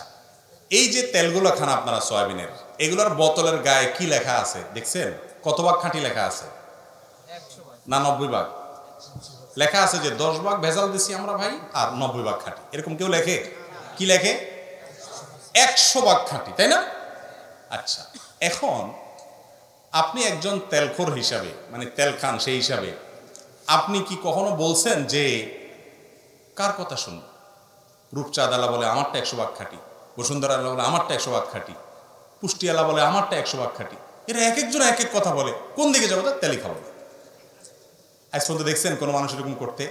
এই যে তেলগুলো খান আপনারা সয়াবিনের, এগুলোর বোতলের গায়ে কি লেখা আছে দেখছেন? কত ভাগ খাঁটি লেখা আছে? না 90 ভাগ লেখা আছে যে 10 ভাগ ভেজাল দিছি আমরা ভাই আর 90 ভাগ খাঁটি, এরকম কেউ লেখে? কি লেখে? 100 ভাগ খাঁটি, তাই না? আচ্ছা, এখন আপনি একজন তেলখোর হিসাবে, মানে তেল খান সেই হিসাবে, আপনি কি কখনো বলছেন যে কার কথা শুনুন? রূপচাঁদালা বলে আমারটা 100 ভাগ খাঁটি, বসুন্ধরা আলা বলে আমারটা 100 ভাগ খাঁটি, পুষ্টিয়ালা বলে আমারটা 100 ভাগ খাঁটি। এরা এক একজন এক এক কথা বলে, কোন দিকে যাবো? তার তেলই খাবো। আজ পর্যন্ত দেখছেন কোনো মানুষ এরকম করতে?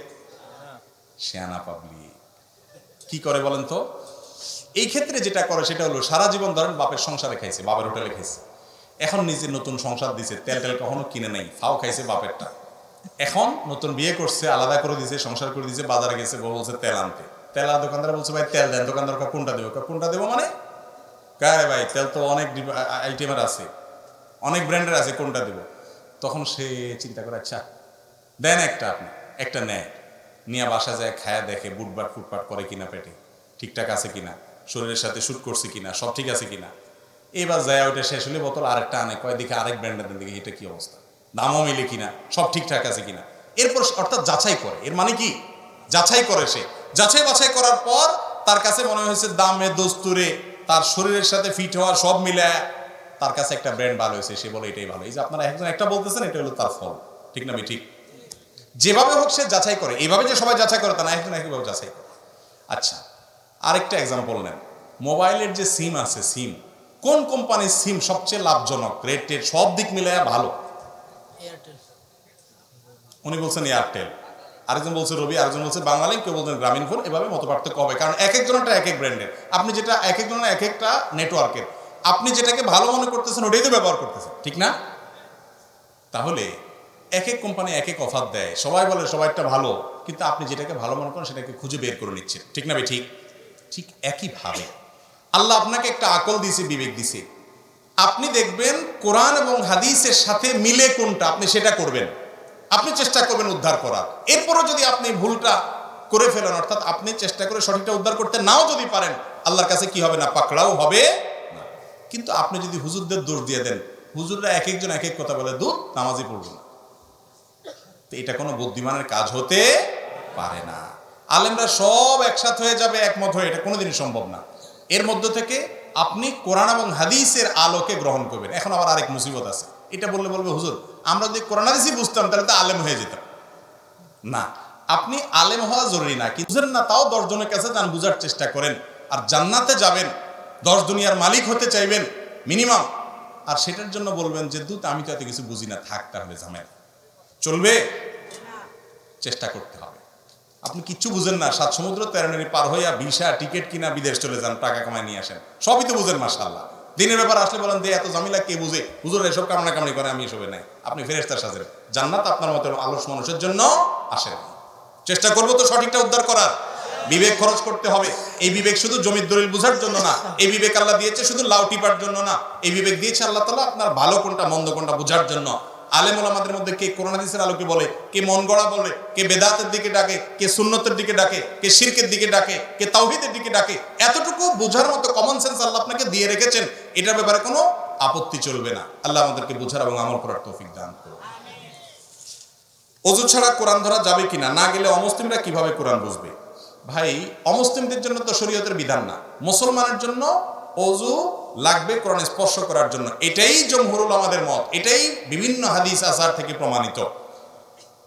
শেয়ানা পাবলিক কি করে বলেন তো? এই ক্ষেত্রে যেটা করে সেটা হলো, সারা জীবন ধরেন বাপের সংসারে খাইছে, বাপের হোটেলে খাইছে, এখন নিজের নতুন সংসার দিছে, তেল কখনো কিনে নাই, ফাও খাইছে বাপেরটা। এখন নতুন বিয়ে করছে, আলাদা করে দিছে, সংসার করে দিছে, বাজারে গেছে, বউ বলছে তেল আনতে, তেল আর দোকানদার বলছে ভাই তেল দেন, দোকানদার কোনটা দেবো? কোনটা দেবো মানে গায়ে ভাই তেল তো অনেক আইটেমের আছে, অনেক ব্র্যান্ডের আছে, কোনটা দেবো? তখন সে চিন্তা করে, আচ্ছা দেন একটা, আপনি একটা নেয়, নিয়ে বাসা যায়, খায়া দেখে বুটবাট ফুটপাট করে কিনা, পেটে ঠিকঠাক আছে কিনা, শরীরের সাথে শুট করছে কিনা, সব ঠিক আছে কিনা। এবার যায় ওইটা শেষ হলে বোতল আরেকটা আনে, কয় দিকে আরেক ব্র্যান্ডের দেন, দেখি এটা কি অবস্থা, দামও মিলে কিনা, সব ঠিকঠাক আছে কিনা। এরপর অর্থাৎ যাচাই করে। এর মানে কি? যাচাই করে। সে যাচাই বাছাই করার পর তার কাছে মনে হয়েছে দামে দস্তুরে তার শরীরের সাথে ফিট হওয়ার সব মিলে তার কাছে একটা ব্র্যান্ড ভালো হয়েছে, সে বলে এটাই ভালো। এই যে আপনারা একজন একটা বলতেছেন, এটা হলো তার ফল, ঠিক না? ঠিক, যেভাবে হোক সে যাচাই করে। এইভাবে যে সবাই যাচাই করে তা না, একজন একইভাবে যাচাই করে। আচ্ছা, আরেকটা এক্সাম্পল নেন, মোবাইলের যে সিম আছে, সিম কোন কোম্পানির সিম সবচেয়ে লাভজনক, রেটের সব দিক মিলে ভালো? এয়ারটেল। উনি বলছেন এয়ারটেল, আরেকজন বলছে রবি, আরেকজন বলছে বাংলালিংক, কেউ বলছেন গ্রামীণ ফোন। এভাবে মত পার্থক্য হবে, কারণ এক একজনটা এক এক ব্র্যান্ডের। আপনি যেটা এক একজনের এক একটা নেটওয়ার্কের, আপনি যেটাকে ভালো মনে করতেছেন ওটাই তো ব্যবহার করতেছেন, ঠিক না? তাহলে এক এক কোম্পানি এক এক অফার দেয়, সবাই বলে সবাইটা ভালো, কিন্তু আপনি যেটাকে ভালো মনে করেন সেটাকে খুঁজে বের করে নিচ্ছেন, ঠিক না ভাই? ঠিক ঠিক একইভাবে আল্লাহ আপনাকে একটা আকল দিছে, বিবেক দিছে, আপনি দেখবেন কোরআন এবং হাদিসের সাথে মিলে কোনটা আপনি সেটা করবেন, আপনি চেষ্টা করবেন উদ্ধার করার। এরপরও যদি আপনি ভুলটা করে ফেলেন, অর্থাৎ আপনি চেষ্টা করে সঠিকটা উদ্ধার করতে নাও যদি পারেন, আল্লাহর কাছে কি হবে না, পাকড়াও হবে না। কিন্তু আপনি যদি হুজুরদের দোষ দিয়ে দেন, হুজুররা এক একজন এক এক কথা বলে, দূর নামাজই পড়বে না, তো এটা কোনো বুদ্ধিমানের কাজ হতে পারে না। আলেমরা সব একসাথে হয়ে যাবে, একমত হয়ে, এটা কোনোদিনই সম্ভব না। এর মধ্য থেকে আপনি কোরআন এবং হাদিসের আলোকে গ্রহণ করবেন। এখন আবার আরেক মুসিবত আছে, এটা বললে বলবে হুজুর আমরা যদি কোরআন হাদিসই বুঝতাম তাহলে তো আলেম হয়ে যেতাম। না, আপনি আলেম হওয়া জরুরি না, কিন্তু বুঝেন না, তাও 10 জনের কাছে যান, বুঝার চেষ্টা করেন, আর জান্নাতে যাবেন, 10 দুনিয়ার মালিক হতে চাইবেন মিনিমাম, আর সেটার জন্য বলবেন যে দূত আমি তো এত কিছু বুঝি না, থাক তাহলে ঝামেলা চলবে? চেষ্টা করতে হবে। আপনি কিচ্ছু বুঝেন না, 7 সমুদ্র 13 নদী পার হইয়া ভিসা টিকিট কিনা বিদেশ চলে যান, টাকা কামায় নিয়ে আসেন, সবই তো বুঝেন মাশাআল্লাহ। দিনের ব্যাপার আসলে বলেন যে এত জামিলা কে বুঝে, হুজুর এসব কামনা কামনি করে, আমি এসবে নাই। আপনি ফেরেশতার সাজেন, জান্নাত আপনার মতো আলস মানুষের জন্য আসে না। চেষ্টা করবো তো সঠিকটা উদ্ধার করার, বিবেক খরচ করতে হবে। এই বিবেক শুধু জমির দলিল বুঝার জন্য না, এই বিবেক আল্লাহ দিয়েছে শুধু লাউ টিপার জন্য না, এই বিবেক দিয়েছে আল্লাহ তাআলা আপনার ভালো কোনটা মন্দ কোনটা বুঝার জন্য। আলেম ওলামাদের মধ্যে কে কোরআন হাদিসের আলোকে বলে, কে মন গড়া বলে, কে বেদাতের দিকে ডাকে, কে সুন্নতের দিকে ডাকে, কে শিরকের দিকে ডাকে, কে তাওহীদের দিকে ডাকে, এতটুকু বোঝার মতো কমন সেন্স আল্লাহ আপনাকে দিয়ে রেখেছেন, এটার ব্যাপারে কোনো আপত্তি চলবে না। আল্লাহ আমাদেরকে বোঝার এবং আমল করার তৌফিক দান করুন। অজু ছাড়া কোরআন ধরা যাবে কিনা, না গেলে অমুসলিমরা কিভাবে কোরআন বুঝবে? ভাই, অমুসলিমদের জন্য তো শরীয়তের বিধান না, মুসলমানের জন্য অজু লাগবে কোরআন স্পর্শ করার জন্য, এটাই জমহুরুল আমাদের মত, এটাই বিভিন্ন হাদিস আসার থেকে প্রমাণিত।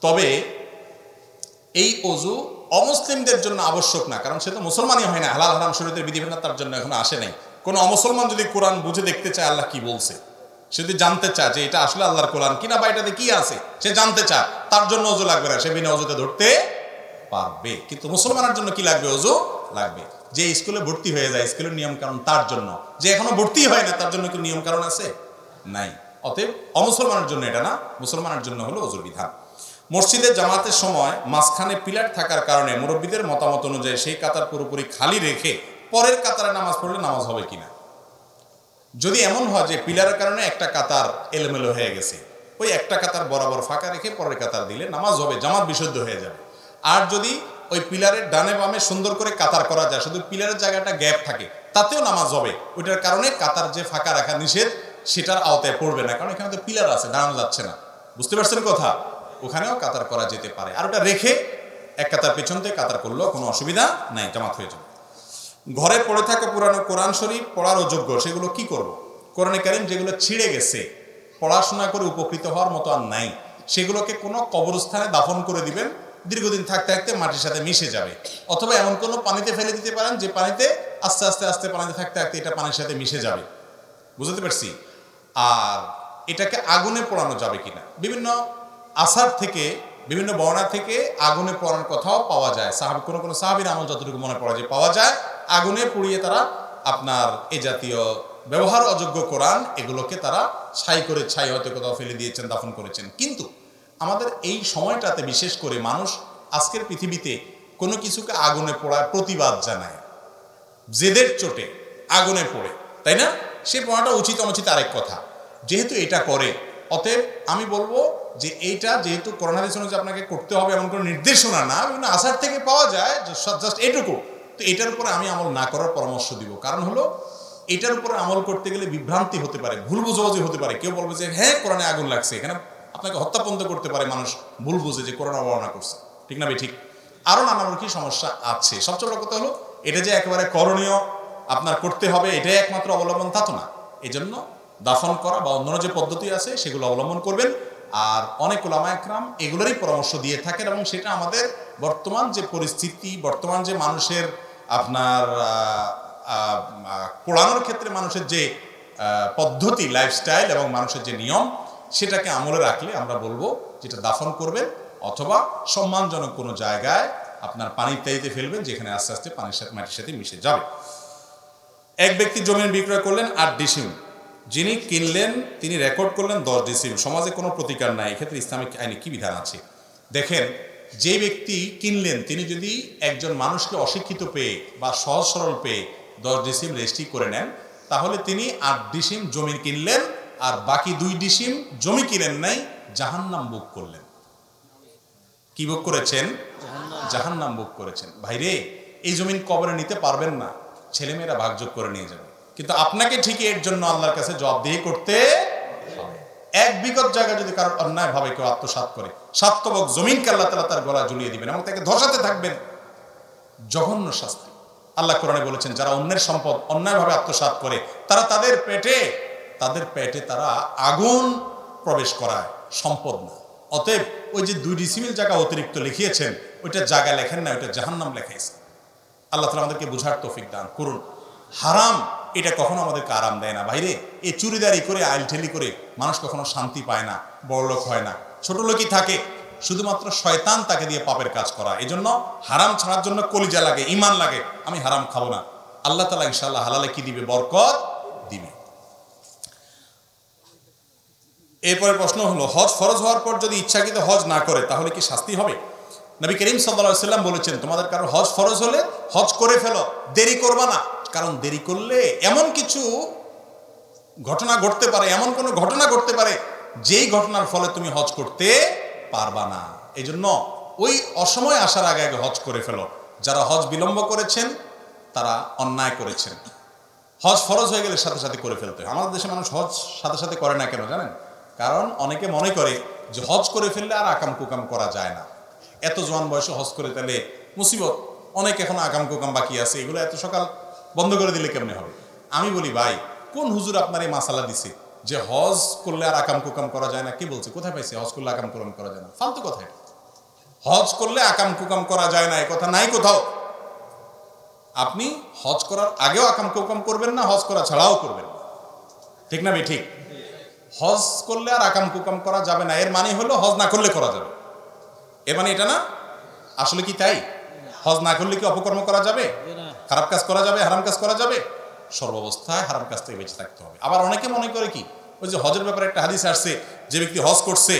তবে এই অজু অমুসলিমদের জন্য আবশ্যক না, কারণ সে তো মুসলমানই হয় না, হালাল হারাম শরীয়তের বিধিবিধান তার জন্য এখনো আসে নাই। কোনো অমুসলমান যদি কোরআন বুঝে দেখতে চায় আল্লাহ কি বলছে, সে যদি জানতে চায় যে এটা আসলে আল্লাহর কোরআন কিনা বা এটাতে কি আছে, সে জানতে চায়, তার জন্য অজু লাগবে না, সে বিনা অজুতে ধরতে পারবে। কিন্তু মুসলমানের জন্য কি লাগবে? অজু লাগবে। যে স্কুলে ভর্তি হয়ে যায়, স্কুলের নিয়ম কারণ তার জন্য, যে এখনো ভর্তি হয় না তার জন্য কি নিয়ম কারণ আছে? নাই। অতএব অমুসলমানের জন্য এটা না, মুসলমানের জন্য হলো অজুর বিধান। মসজিদে জামাতের সময় মাঝখানে পিলার থাকার কারণে মুরব্বীদের মতামত অনুযায়ী সেই কাতার পুরোপুরি খালি রেখে পরের কাতারে নামাজ পড়লে নামাজ হবে কিনা? যদি এমন হয় যে পিলারের কারণে একটা কাতার এলোমেলো হয়ে গেছে, ওই একটা কাতার বরাবর ফাঁকা রেখে পরের কাতার দিলে নামাজ হবে, জামাত বিশুদ্ধ হয়ে যাবে। আর যদি ওই পিলারের ডানে বামে সুন্দর করে কাতার করা যায়, শুধু পিলারের জায়গাটা গ্যাপ থাকে, তাতেও নামাজ হবে। ওইটার কারণে কাতার যে ফাঁকা রাখা নিষেধ, সেটার আওতায় পড়বে না, কারণ এখানে তো পিলার আছে, দাঁড়ানো যাচ্ছে না। বুঝতে পারছেন কথা? ওখানেও কাতার করা যেতে পারে, আর ওটা রেখে এক কাতার পেছন থেকে কাতার করলেও কোনো অসুবিধা নাই, জামাত হয়ে যাবে। ঘরে পড়ে থাকা পুরানো কোরআন শরীফ পড়ার অযোগ্য, সেগুলো কি করব? কোরআনে কারীম যেগুলো ছিঁড়ে গেছে, পড়াশোনা করে উপকৃত হওয়ার মতো আর নাই, সেগুলোকে কোনো কবরস্থানে দাফন করে দিবেন, দীর্ঘদিন থাকতে থাকতে মাটির সাথে মিশে যাবে। অথবা এমন কোনো পানিতে ফেলে দিতে পারেন যে পানিতে আস্তে আস্তে আস্তে পানিতে থাকতে থাকতে এটা পানির সাথে মিশে যাবে। বুঝতে পারছি? আর এটাকে আগুনে পোড়ানো যাবে কিনা, বিভিন্ন আসার থেকে, বিভিন্ন বর্ণনা থেকে আগুনে পোড়ানোর কথাও পাওয়া যায়। কোনো কোনো সাহাবীর আমল যতটুকু মনে পড়ে যে পাওয়া যায়, আগুনে পুড়িয়ে তারা আপনার এ জাতীয় ব্যবহার অযোগ্য কোরআন এগুলোকে তারা ছাই করে, ছাই হয়তো কোথাও ফেলে দিয়েছেন, দাফন করেছেন। কিন্তু আমাদের এই সময়টাতে বিশেষ করে মানুষ আজকের পৃথিবীতে কোনো কিছুকে আগুনে পোড়ায় প্রতিবাদ জানায়, জেদের চোটে আগুনে পড়ে, তাই না? সে পড়াটা উচিত অনুচিত আরেক কথা, যেহেতু এটা করে, অতএব আমি বলবো যে এইটা যেহেতু কোরআন হাদিস অনুযায়ী আপনাকে করতে হবে এমন কোনো নির্দেশনা না, বিভিন্ন আসার থেকে পাওয়া যায়, জাস্ট এটুকু, তো এটার উপরে আমি আমল না করার পরামর্শ দিব। কারণ হলো এটার উপরে আমল করতে গেলে বিভ্রান্তি হতে পারে, ভুল বোঝাবুঝি হতে পারে। কেউ বলবে যে হ্যাঁ কোরআনে আগুন লাগছে, এখানে আপনাকে হত্যাপন্ত করতে পারে মানুষ, ভুল বুঝে যে কোরআন অবমাননা করছে, ঠিক না ভাই? ঠিক। আরও নানামুখী সমস্যা আছে। সবচেয়ে বড় কথা হলো এটা যে একেবারে করণীয়, আপনার করতে হবে এটাই একমাত্র অবলম্বন, তা তো না। এই জন্য দাফন করা বা অন্যান্য যে পদ্ধতি আছে সেগুলো অবলম্বন করবেন। আর অনেক উলামা একরাম এগুলোরই পরামর্শ দিয়ে থাকেন, এবং সেটা আমাদের বর্তমান যে পরিস্থিতি, বর্তমান যে মানুষের আপনার পড়ানোর ক্ষেত্রে মানুষের যে পদ্ধতি, লাইফস্টাইল এবং মানুষের যে নিয়ম, সেটাকে আমলে রাখলে আমরা বলবো যেটা দাফন করবেন অথবা সম্মানজনক কোনো জায়গায় আপনার পানি ইত্যাদিতে ফেলবেন, যেখানে আস্তে আস্তে পানির সাথে মাটির সাথে মিশে যাবে। এক ব্যক্তি জমি বিক্রয় করলেন 8 ডিসিম, যিনি কিনলেন তিনি রেকর্ড করলেন 10 ডিসিম, সমাজে কোনো প্রতিকার নাই, এক্ষেত্রে ইসলামিক আইনে কি বিধান আছে? দেখেন, যে ব্যক্তি কিনলেন তিনি যদি একজন মানুষকে অশিক্ষিত পেয়ে বা সহজ সরল পেয়ে 10 ডিসিম রেজিস্ট্রি করে নেন, তাহলে তিনি 8 ডিসিম জমি কিনলেন আর বাকি 2 ডিসিম জমি কিনেন নাই, জাহান্নাম ভোগ করলেন। কি ভোগ করেছেন? জাহান্নাম ভোগ করেছেন। ভাইরে, এই জমিন কবরে নিতে পারবেন না, ছেলেমেয়েরা ভাগযোগ করে নিয়ে যাবে, কিন্তু আপনাকে ঠিকই এর জন্য আল্লাহর কাছে জবাবদিহি করতে হবে। 1 বিঘত জায়গা যদি কারোর অন্যায় ভাবে কেউ আত্মসাৎ করে, সাতবক জমিনকে আল্লাহ তাআলা তার গলা ঝুলিয়ে দিবেন এবং তাকে ধসাতে থাকবেন। জঘন্য শাস্তি। আল্লাহ কোরআনে বলেছেন, যারা অন্যের সম্পদ অন্যায়ভাবে আত্মসাৎ করে তারা তাদের পেটে তারা আগুন প্রবেশ করায়, সম্পদ না। অতএব ওই যে 2 ডিসিমিল জায়গা অতিরিক্ত লিখিয়েছেন, ওইটা জায়গা লেখেন না, ওইটা জাহান্নাম লেখাইছে। আল্লাহ তাআলা আমাদেরকে বুঝার তৌফিক দান করুন। হারাম এটা কখনো আমাদেরকে আরাম দেয় না। বাইরে এই চুরিদারি করে আইলঠেলি করে মানুষ কখনো শান্তি পায় না, বড়লোক হয় না, ছোট লোকই থাকে। শুধুমাত্র শয়তান তাকে দিয়ে পাপের কাজ করা। এই জন্য হারাম ছাড়ার জন্য কলিজা লাগে, ইমান লাগে, আমি হারাম খাবো না। আল্লাহ তাআলা ইনশাআল্লাহ হালালে কি দিবে? বরকত দিবে। এরপরে প্রশ্ন হলো, হজ ফরজ হওয়ার পর যদি ইচ্ছাকৃত হজ না করে তাহলে কি শাস্তি হবে? নবী করিম সাল্লাল্লাহু আলাইহি ওয়াসাল্লাম বলেছেন, তোমাদের কারো হজ ফরজ হলে হজ করে ফেলো, দেরি করবা না। কারণ দেরি করলে এমন কিছু ঘটনা ঘটতে পারে, এমন কোনো ঘটনা ঘটতে পারে যেই ঘটনার ফলে তুমি হজ করতে পারবা না। এই জন্য ওই অসময় আসার আগে আগে হজ করে ফেলো। যারা হজ বিলম্ব করেছেন তারা অন্যায় করেছেন। হজ ফরজ হয়ে গেলে সাথে সাথে করে ফেলতে হয়। আমাদের দেশে মানুষ হজ সাথে সাথে করে না কেন জানেন? কারণ অনেকে মনে করে যে হজ করে ফেললে আর আকাম কুকাম করা যায় না, এত জোয়ান বয়সে হজ করে তাহলে মুসিবত, অনেক এখন আকাম কুকাম বাকি আছে, এগুলো এত সকাল বন্ধ করে দিলে কেমনে হবে? আমি বলি, ভাই কোন হুজুর আপনার এই মাসালা দিছে যে হজ করলে আর আকাম কুকাম করা যায় না? কে বলছে? কোথায় পাইছে হজ করলে আকাম কুকাম করা যায় না? ফালতু কথা এটা। হজ করলে আকাম কুকাম করা যায় না এ কথা নাই কোথাও। আপনি হজ করার আগেও আকাম কুকাম করবেন না, হজ করা ছাড়াও করবেন না, ঠিক না ভাই? ঠিক। হজ করলে আর আকাম কুকাম করা যাবে না, এর মানে হলো হজ না করলে করা যাবে, এর মানে এটা না। আসলে কি তাই? হজ না করলে কি অপকর্ম করা যাবে? খারাপ কাজ করা যাবে? হারাম কাজ করা যাবে? সর্বাবস্থায় হারাম কাজ থেকে বেঁচে থাকতে হবে। আবার অনেকে মনে করে কি, ওই যে হজের ব্যাপারে একটা হাদিস আসছে, যে ব্যক্তি হজ করছে,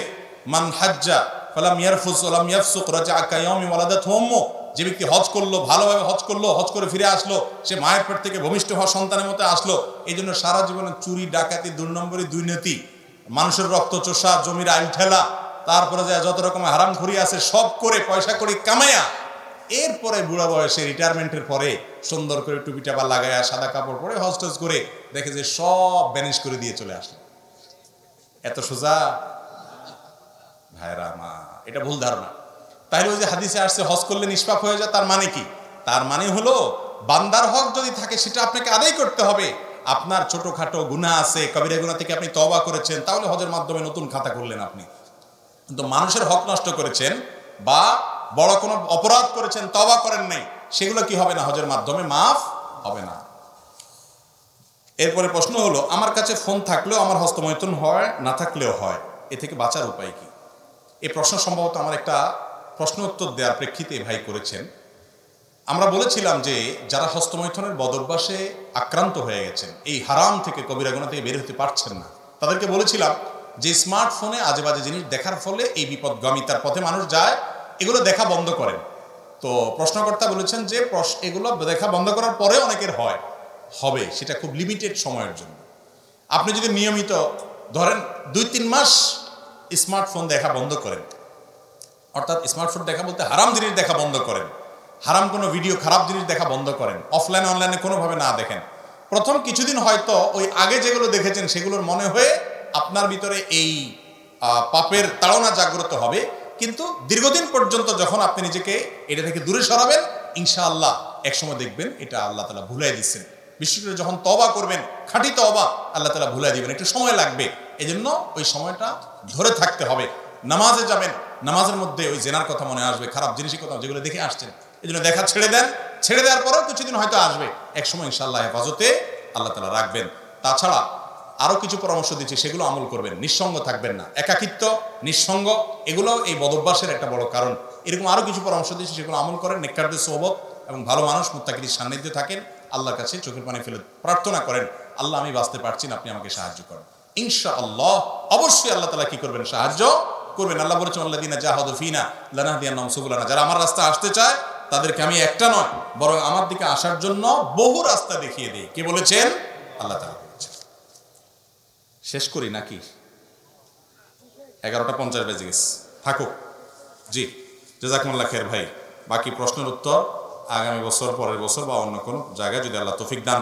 মান হাজ্জা ফালাম ইয়ারফুস ওয়ালাম ইয়াফসুক রাজা কায়াউমি ওয়ালাদাতহু উম্মু, যে ব্যক্তি হজ করলো, ভালোভাবে হজ করলো, হজ করে ফিরে আসলো, সে মায়ের পেট থেকে ভূমিষ্ঠ হওয়া সন্তানের মতো আসলো। এই জন্য সারা জীবনে চুরি, ডাকাতি, 2 নম্বরী, দুর্নীতি, মানুষের রক্ত চোষা, জমির আইল ঠেলা, তারপরে যে যত রকমের হারামখুরি আছে সব করে পয়সা করি কামাইয়া, এরপরে বুড়া বয়সে রিটায়ারমেন্টের পরে সুন্দর করে টুপি টাপা লাগায়া সাদা কাপড় পরে হজ টজ করে দেখে যে সব ব্যানিশ করে দিয়ে চলে আসলো। এত সোজা? ভাইরা মা, এটা ভুল ধারণা। তাহলে ওই যে হাদিসে আসছে হজ করলে নিষ্পাপ হয়ে যায়, তার মানে কি? তার মানে হলো বান্দার হক যদি থাকে সেটা আপনাকে আদায় করতে হবে। আপনার ছোটখাটো গুনাহ আছে, কবিরা গুনাহ থেকে আপনি তওবা করেছেন, তাহলে হজের মাধ্যমে নতুন খাতা করলেন আপনি। কিন্তু মানুষের হক নষ্ট করেছেন বা বড় কোনো অপরাধ করেছেন, তওবা করেন নাই, সেগুলো কি হবে না? হজের মাধ্যমে মাফ হবে না। এরপরে প্রশ্ন হলো, আমার কাছে ফোন থাকলেও আমার হস্তমৈথুন হয়, না থাকলেও হয়, এ থেকে বাঁচার উপায় কি? এই প্রশ্ন সম্ভবত আমার একটা প্রশ্ন উত্তর দেওয়ার প্রেক্ষিতে ভাই করেছেন। আমরা বলেছিলাম যে যারা হস্তমৈথুনের বদভ্যাসে আক্রান্ত হয়ে গেছেন, এই হারাম থেকে, কবিরা গুনাহ থেকে বের হতে পারছেন না, তাদেরকে বলেছিলাম যে স্মার্টফোনে আজে বাজে জিনিস দেখার ফলে এই বিপদগামিতার পথে মানুষ যায়, এগুলো দেখা বন্ধ করেন। তো প্রশ্নকর্তা বলেছেন যে এগুলো দেখা বন্ধ করার পরে অনেকের হবে, সেটা খুব লিমিটেড সময়ের জন্য। আপনি যদি নিয়মিত ধরেন 2-3 মাস স্মার্টফোন দেখা বন্ধ করেন, অর্থাৎ স্মার্টফোন দেখা বলতে হারাম জিনিস দেখা বন্ধ করেন, হারাম কোনো ভিডিও, খারাপ জিনিস দেখা বন্ধ করেন, অফলাইন অনলাইনে কোনোভাবে না দেখেন, প্রথম কিছুদিন হয়তো ওই আগে যেগুলো দেখেছেন সেগুলোর মনে হয়ে আপনার ভিতরে এই পাপের তাড়না জাগ্রত হবে। কিন্তু দীর্ঘদিন পর্যন্ত যখন আপনি নিজেকে এটা থেকে দূরে সরাবেন, ইনশাআল্লাহ একসময় দেখবেন এটা আল্লাহ তাআলা ভুলাই দিচ্ছেন। বিশেষ করে যখন তওবা করবেন, খাঁটি তওবা, আল্লাহ তাআলা ভুলাই দিবেন, একটু সময় লাগবে। এজন্য ওই সময়টা ধরে থাকতে হবে। নামাজে যাবেন, নামাজের মধ্যে ওই জেনার কথা মনে আসবে, খারাপ জিনিসের কথা যেগুলো দেখে আসছেন, এই জন্য দেখা ছেড়ে দেন। ছেড়ে দেওয়ার পরেও কিছুদিন হয়তো আসবে, একসময় ইনশাআল্লাহ হেফাজতে আল্লাহ তাআলা রাখবেন। তাছাড়া আরও কিছু পরামর্শ দিচ্ছি, সেগুলো আমল করবেন। নিঃসঙ্গ থাকবেন না, একাকিত্ব, নিঃসঙ্গ, এগুলো এই বদভ্যাসের একটা বড় কারণ। এরকম আরও কিছু পরামর্শ দিচ্ছি, সেগুলো আমল করেন। নেককারদের সোহবত এবং ভালো মানুষ মুত্তাকিদের সান্নিধ্যে থাকেন, আল্লাহর কাছে চোখের পানি ফেলে প্রার্থনা করেন আল্লাহ আমি বাঁচতে পারছি না, আপনি আমাকে সাহায্য করেন, ইনশাআল্লাহ অবশ্যই আল্লাহ তাআলা কি করবেন, সাহায্য করবেন। আল্লাহ বলেছেন আল্লাযীনা জাহাদু ফিনা লানাহদিয়ান্নাহুম সুবুলানা, যারা আমার রাস্তা আসতে চায় তাদেরকে আমি একটা নয় বরং আমার দিকে আসার জন্য বহু রাস্তা দেখিয়ে দিই। কে বলেছেন? আল্লাহ তাআলা বলেছেন। শেষ করি নাকি? 11:50 বেজে গেছে, থাকুক। জি, জাযাকুমুল্লাহ খাইর ভাই। বাকি প্রশ্নের উত্তর আগামী বছর, পরের বছর বা অন্য কোনো জায়গায় যদি আল্লাহ তৌফিক দান